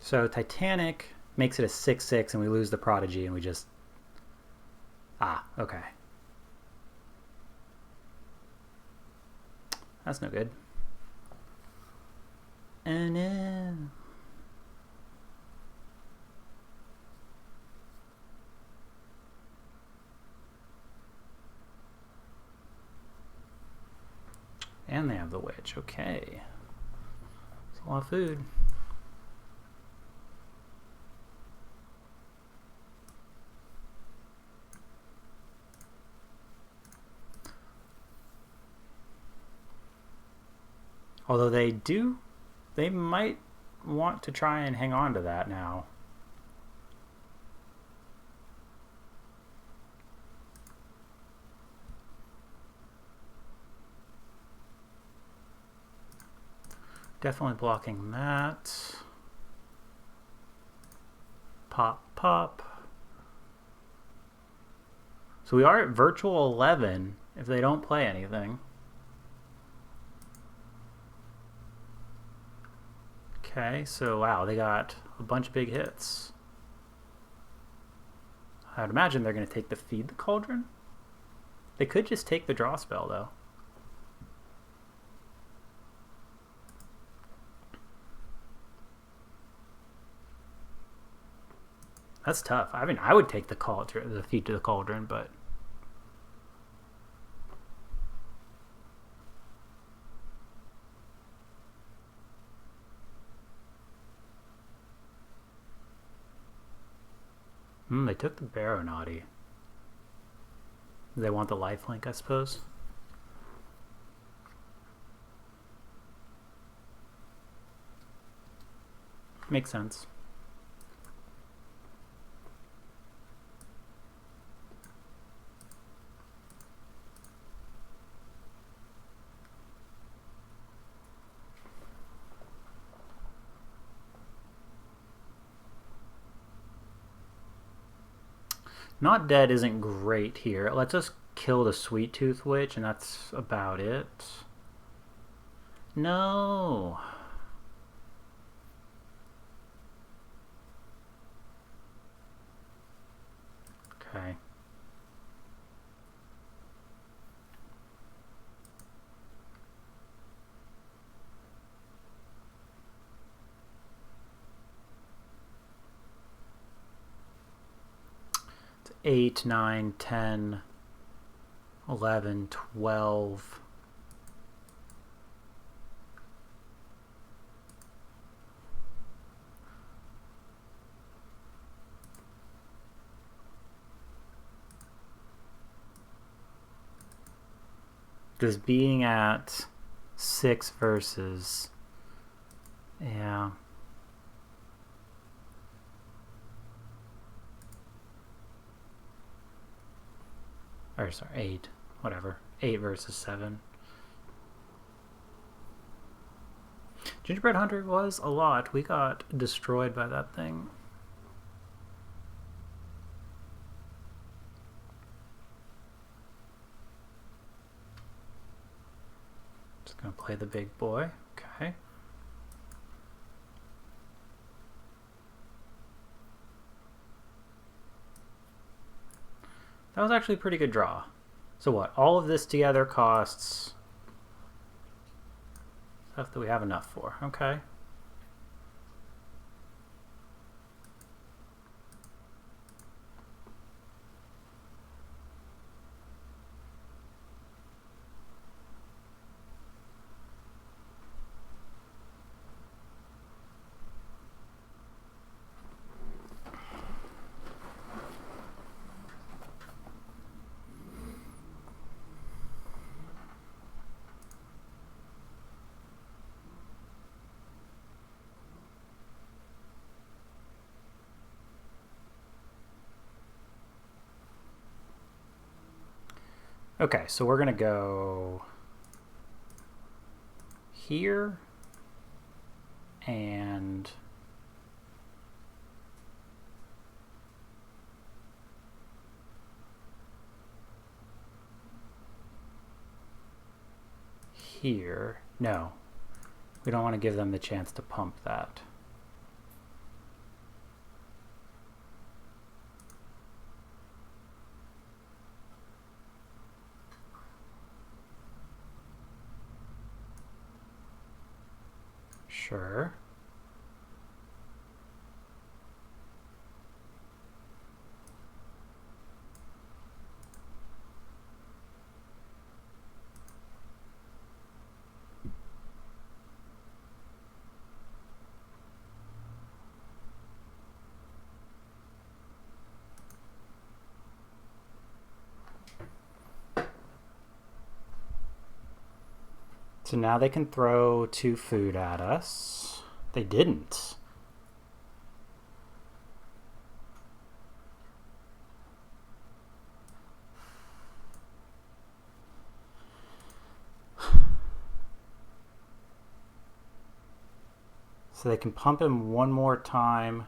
Speaker 1: So Titanic makes it a 6/6 and we lose the prodigy and we just... Ah, okay. That's no good. And they have the witch. Okay. It's a lot of food. Although they might want to try and hang on to that now. Definitely blocking that. Pop, pop. So we are at virtual 11 if they don't play anything. Okay, so wow, they got a bunch of big hits. I would imagine they're going to take the Feed the Cauldron. They could just take the draw spell, though. That's tough. I mean, I would take the Feed to the Cauldron, but... they took the Baronaughty. They want the lifelink, I suppose. Makes sense. Not Dead isn't great here. Let's just kill the Sweet Tooth Witch, and that's about it. No. Okay. It's 8, 9, 10, 11, 12. Does being at 6 versus... Yeah. Or sorry, 8. Whatever. 8 versus 7. Gingerbread Hunter was a lot. We got destroyed by that thing. Just gonna play the big boy. Okay. That was actually a pretty good draw. So what? All of this together costs stuff that we have enough for. Okay. Okay, so we're gonna go here and here. No, we don't want to give them the chance to pump that. Sure. So now they can throw 2 food at us. They didn't. So they can pump him one more time.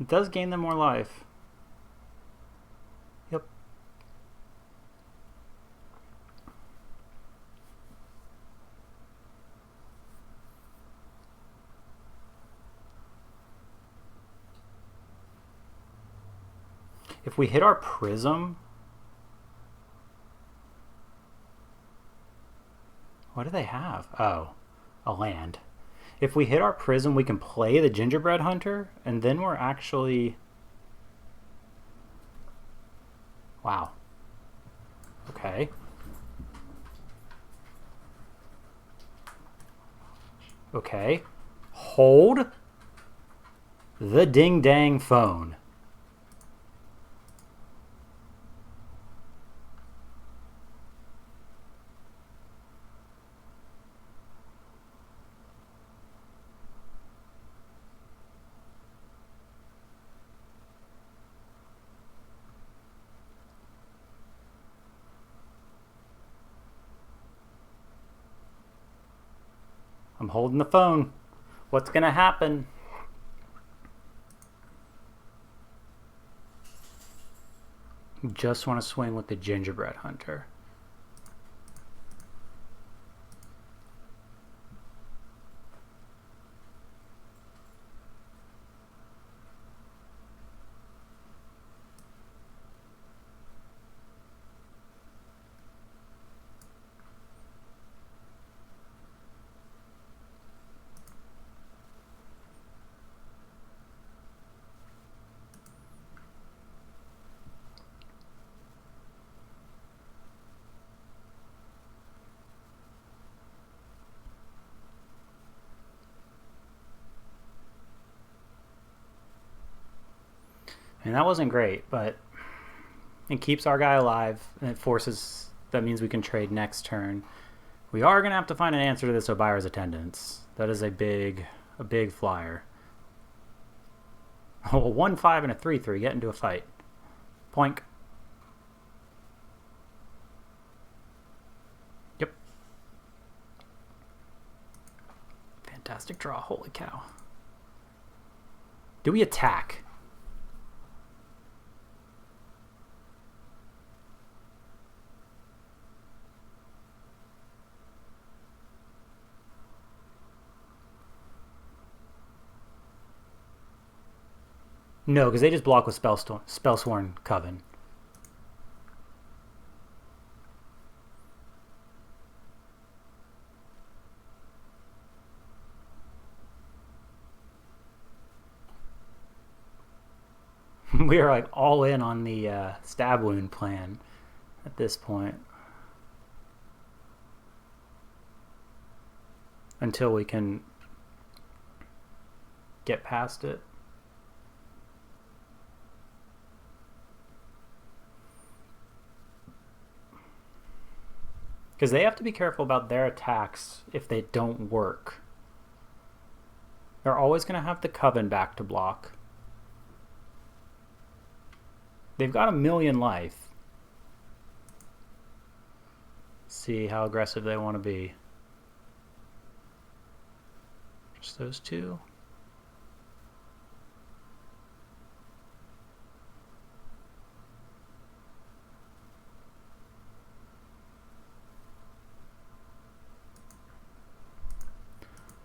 Speaker 1: It does gain them more life. Yep. If we hit our prism... What do they have? Oh, a land. If we hit our prism, we can play the Gingerbread Hunter, and then we're actually... Wow. Okay. Okay. Hold the ding-dang phone. I'm holding the phone. What's gonna happen? Just want to swing with the Gingerbread Hunter. And that wasn't great, but it keeps our guy alive, and it forces... That means we can trade next turn. We are going to have to find an answer to this Obira's Attendance. That is a big flyer. Oh, a 1-5 and a 3-3 get into a fight. Poink. Yep. Fantastic draw. Holy cow. Do we attack? No, because they just block with Spellsworn Coven. We are like all in on the stab wound plan at this point. Until we can get past it. Because they have to be careful about their attacks if they don't work. They're always going to have the Coven back to block. They've got 1,000,000 life. See how aggressive they want to be. Just those two.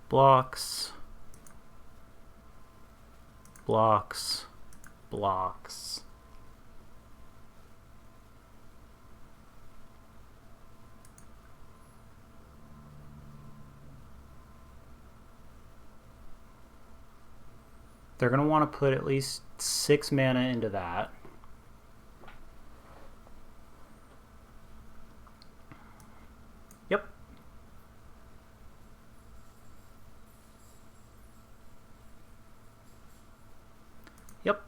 Speaker 1: Blocks, blocks, blocks. They're going to want to put at least 6 mana into that. Yep. Yep.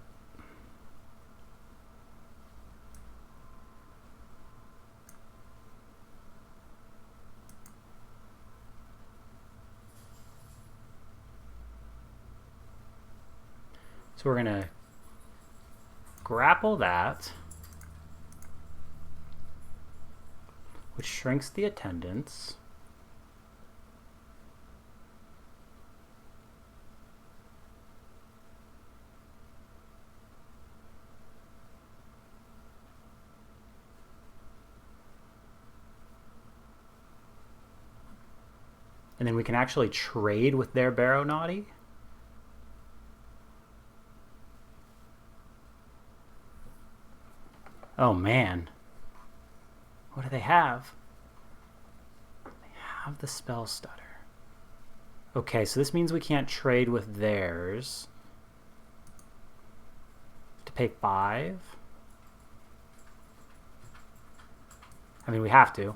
Speaker 1: So we're going to grapple that, which shrinks the attendance. And then we can actually trade with their Baronauti. Oh man. What do they have? They have the Spell Stutter. Okay, so this means we can't trade with theirs. To pay 5. I mean, we have to.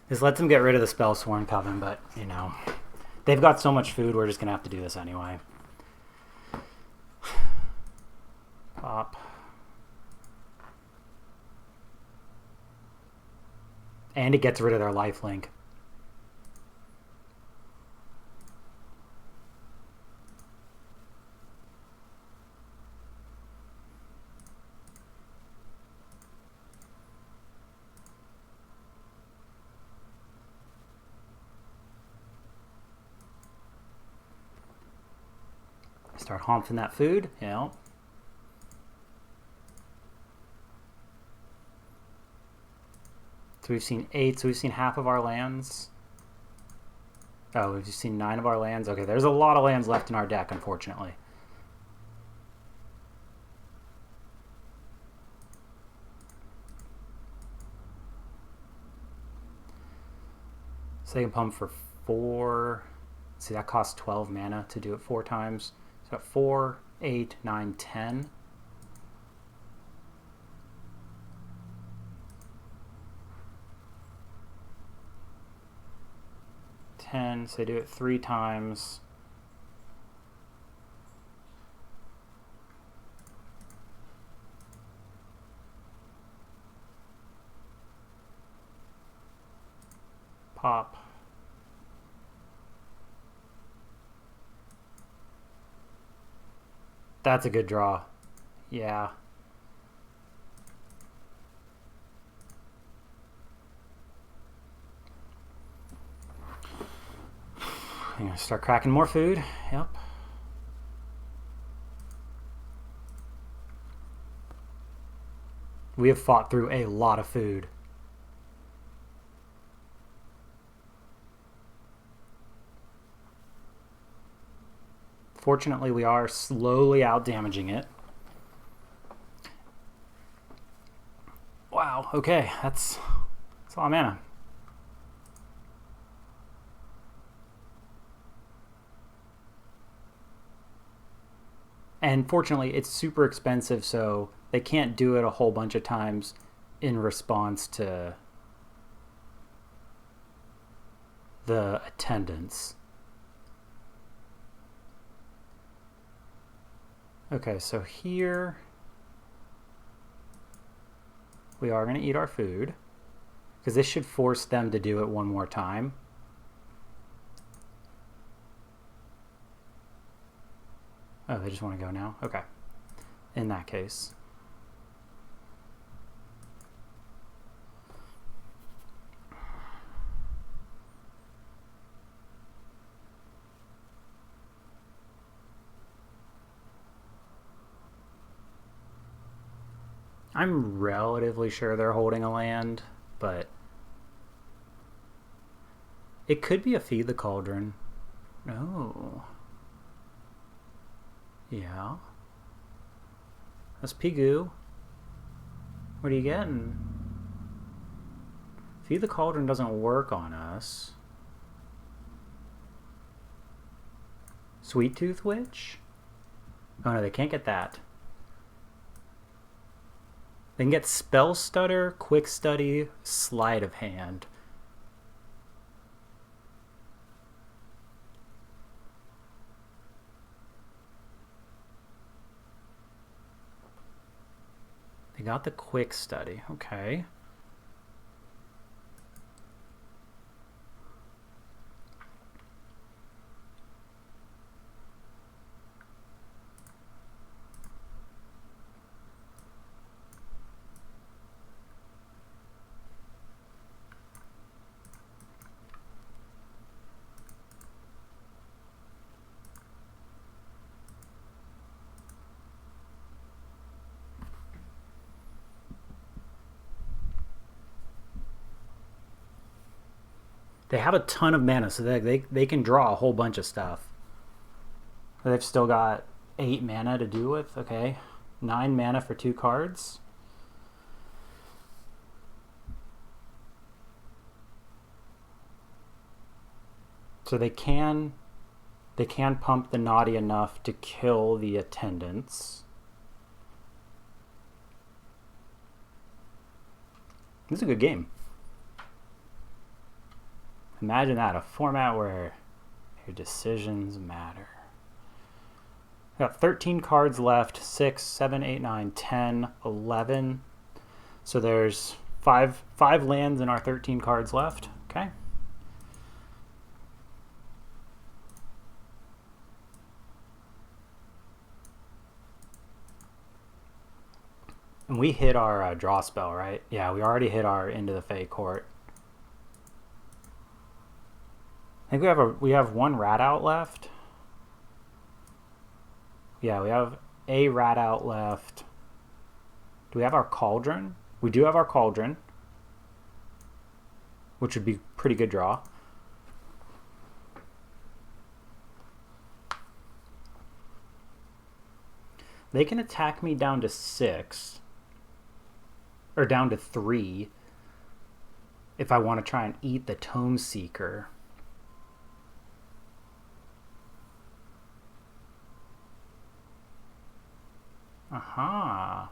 Speaker 1: This lets them get rid of the Spellsworn Coven, but, you know, they've got so much food, we're just going to have to do this anyway. Pop. And it gets rid of their lifelink. Start humping that food. Yeah. So we've seen 8. So we've seen half of our lands. Oh, we've seen 9 of our lands. Okay, there's a lot of lands left in our deck, unfortunately. So they can pump for 4. See, that costs 12 mana to do it 4 times. So 4, 8, 9, 10. So they do it 3 times. Pop. That's a good draw. Yeah. I'm gonna start cracking more food. Yep. We have fought through a lot of food. Fortunately, we are slowly out damaging it. Wow, okay, that's a lot of mana. And fortunately, it's super expensive, so they can't do it a whole bunch of times in response to the attendance. Okay, so here we are going to eat our food, because this should force them to do it one more time. Oh, they just want to go now? Okay. In that case. I'm relatively sure they're holding a land, but it could be a Feed the Cauldron. No. Yeah. That's Pigu. What are you getting? Feed the Cauldron doesn't work on us. Sweet Tooth Witch? Oh no, they can't get that. They can get Spell Stutter, Quick Study, Sleight of Hand. They got the Quick Study, okay. They have a ton of mana, so they can draw a whole bunch of stuff. They've still got 8 mana to do with. Okay, 9 mana for 2 cards. So they can pump the naughty enough to kill the attendants. This is a good game. Imagine that, a format where your decisions matter. Got 13 cards left, 6, 7, 8, 9, 10, 11. So there's five lands in our 13 cards left, okay? And we hit our draw spell, right? Yeah, we already hit our Into the Fey Court. I think we have 1 rat out left. Yeah, we have a rat out left. Do we have our Cauldron? We do have our Cauldron, which would be pretty good draw. They can attack me down to 6. Or down to 3 if I want to try and eat the Tome Seeker. Aha.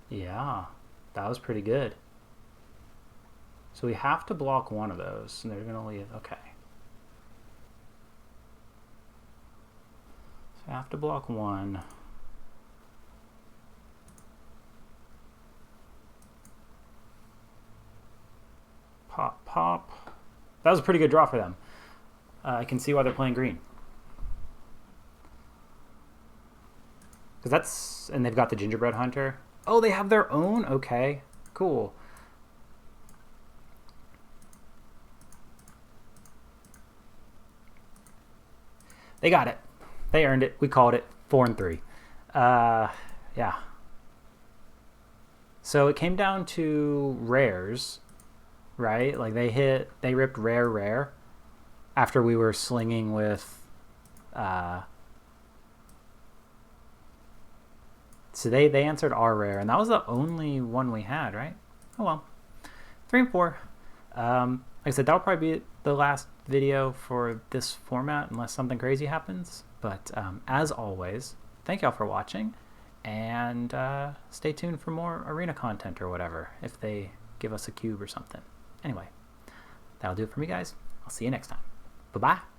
Speaker 1: Yeah, that was pretty good. So we have to block one of those, and they're going to leave. Okay. So I have to block one. Pop, pop. That was a pretty good draw for them. I can see why they're playing green. Because that's... And they've got the Gingerbread Hunter. Oh, they have their own? Okay, cool. They got it. They earned it. We called it 4-3. Yeah. So it came down to rares, right? Like they ripped rare after we were slinging with so they answered our rare, and that was the only one we had, right? Oh well. 3 and 4. Like I said, that'll probably be the last video for this format unless something crazy happens. But as always, thank y'all for watching, and stay tuned for more arena content or whatever if they give us a cube or something. Anyway, that'll do it for me, guys. I'll see you next time. Bye-bye.